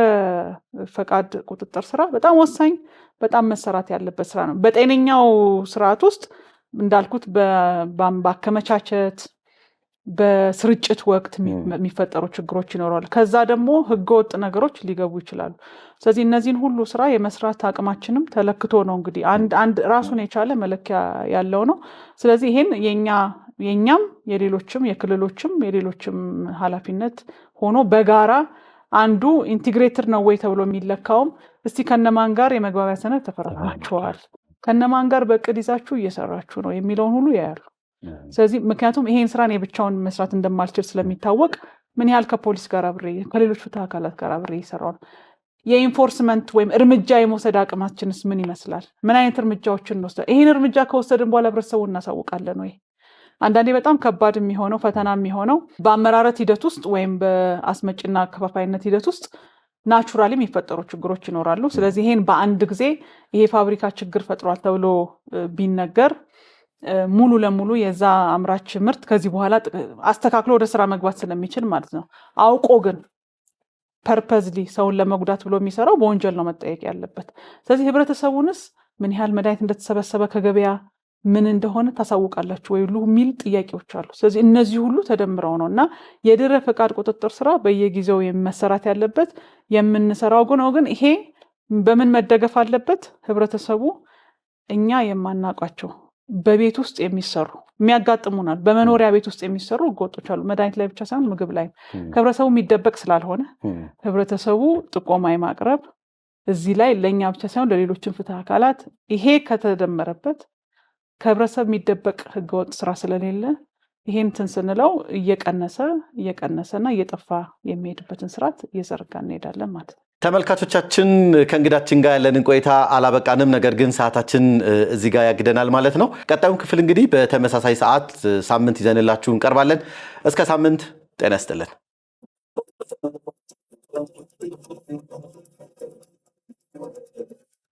ፈቃድ ቁጥጥር ስራ በጣም ወሳኝ በጣም መሰራት ያለበት ስራ ነው። በጤነኛው ስርዓት ውስጥ እንዳልኩት በአከመቻቸት በስርጭት ወቅት የሚፈጠሩ ችግሮች ይኖራሉ። ከዛ ደግሞ ህገወጥ ነገሮች ሊገቡ ይችላሉ። ስለዚህ እነዚህን ሁሉ ስራ የመስራት አቅማችንም ተለክቶ ነው እንግዲህ አንድ ራሱን የቻለ መለኪያ ያለው ነው። ስለዚህ ይሄን የኛም የሌሎችም የክልሎችም የሌሎችም ኃላፊነት ሆኖ በጋራ አንዱ ኢንቲግሬትድ ነው ወይ ተብሎ የሚለካውም እስቲ ከነማን ጋር የመግባቢያ ሰነድ ተፈራርማችኋል፣ ከነማን ጋር በእቅድ ይዛችሁ እየሰራችሁ ነው የሚለውን ሁሉ ያያሉ። ስለዚህ ምክንያቱም ይሄን ስራን የብቻውን መስራት እንደማልችል ስለሚታወቅ ምን ያህል ከፖሊስ ጋር አብሬ ከሌሎች ፍትህ አካላት ጋር አብሬ እየሰራሁ ነው። የኢንፎርስመንት ወይም እርምጃ የመውሰድ አቅማችንስ ምን ይመስላል? ምን አይነት እርምጃዎችን እንወስዳለን? ይሄን እርምጃ ከወሰድን በኋላ ህብረተሰቡ እናሳውቃለን ወይ? አንዳንዴ በጣም ከባድ የሚሆነው ፈተና የሚሆነው በአመራረት ሂደት ውስጥ ወይም በአስመጭና ከፋፋይነት ሂደት ውስጥ ናቹራሊ የሚፈጠሩ ችግሮች ይኖራሉ። ስለዚህ ይሄን በአንድ ጊዜ ይሄ ፋብሪካ ችግር ፈጥሯል ተብሎ ቢነገር ሙሉ ለሙሉ የዛ አምራች ምርት ከዚህ በኋላ አስተካክሎ ወደ ስራ መግባት ስለሚችል ማለት ነው። አውቆ ግን ፐርፐዝሊ ሰውን ለመጉዳት ብሎ የሚሰራው በወንጀል ነው መጠየቅ ያለበት። ስለዚህ ህብረተሰቡንስ ምን ያህል መድኃኒት እንደተሰበሰበ ከገበያ ምን እንደሆነ ታሳውቃላችሁ ወይ ሁሉ የሚል ጥያቄዎች አሉ። ስለዚህ እነዚህ ሁሉ ተደምረው ነው እና የድህረ ፈቃድ ቁጥጥር ስራ በየጊዜው መሰራት ያለበት የምንሰራው ግን ይሄ በምን መደገፍ አለበት? ህብረተሰቡ እኛ የማናውቃቸው በቤት ውስጥ የሚሰሩ የሚያጋጥሙናል። በመኖሪያ ቤት ውስጥ የሚሰሩ ህገወጦች አሉ። መድኃኒት ላይ ብቻ ሳይሆን ምግብ ላይ ከህብረተሰቡ የሚደበቅ ስላልሆነ ህብረተሰቡ ጥቆማ ማቅረብ እዚህ ላይ ለእኛ ብቻ ሳይሆን ለሌሎችን ፍትህ አካላት ይሄ ከተደመረበት ከህብረተሰብ የሚደበቅ ህገወጥ ስራ ስለሌለ ይሄን ስንለው እየቀነሰና እየጠፋ የሚሄድበትን ስርዓት እየዘረጋ እንሄዳለን ማለት ነው። ተመልካቾቻችን ከእንግዳችን ጋር ያለንን ቆይታ አላበቃንም። ነገር ግን ሰዓታችን እዚህ ጋር ያግደናል ማለት ነው። ቀጣዩን ክፍል እንግዲህ በተመሳሳይ ሰዓት ሳምንት ይዘንላችሁ እንቀርባለን። እስከ ሳምንት ጤና ይስጥልን።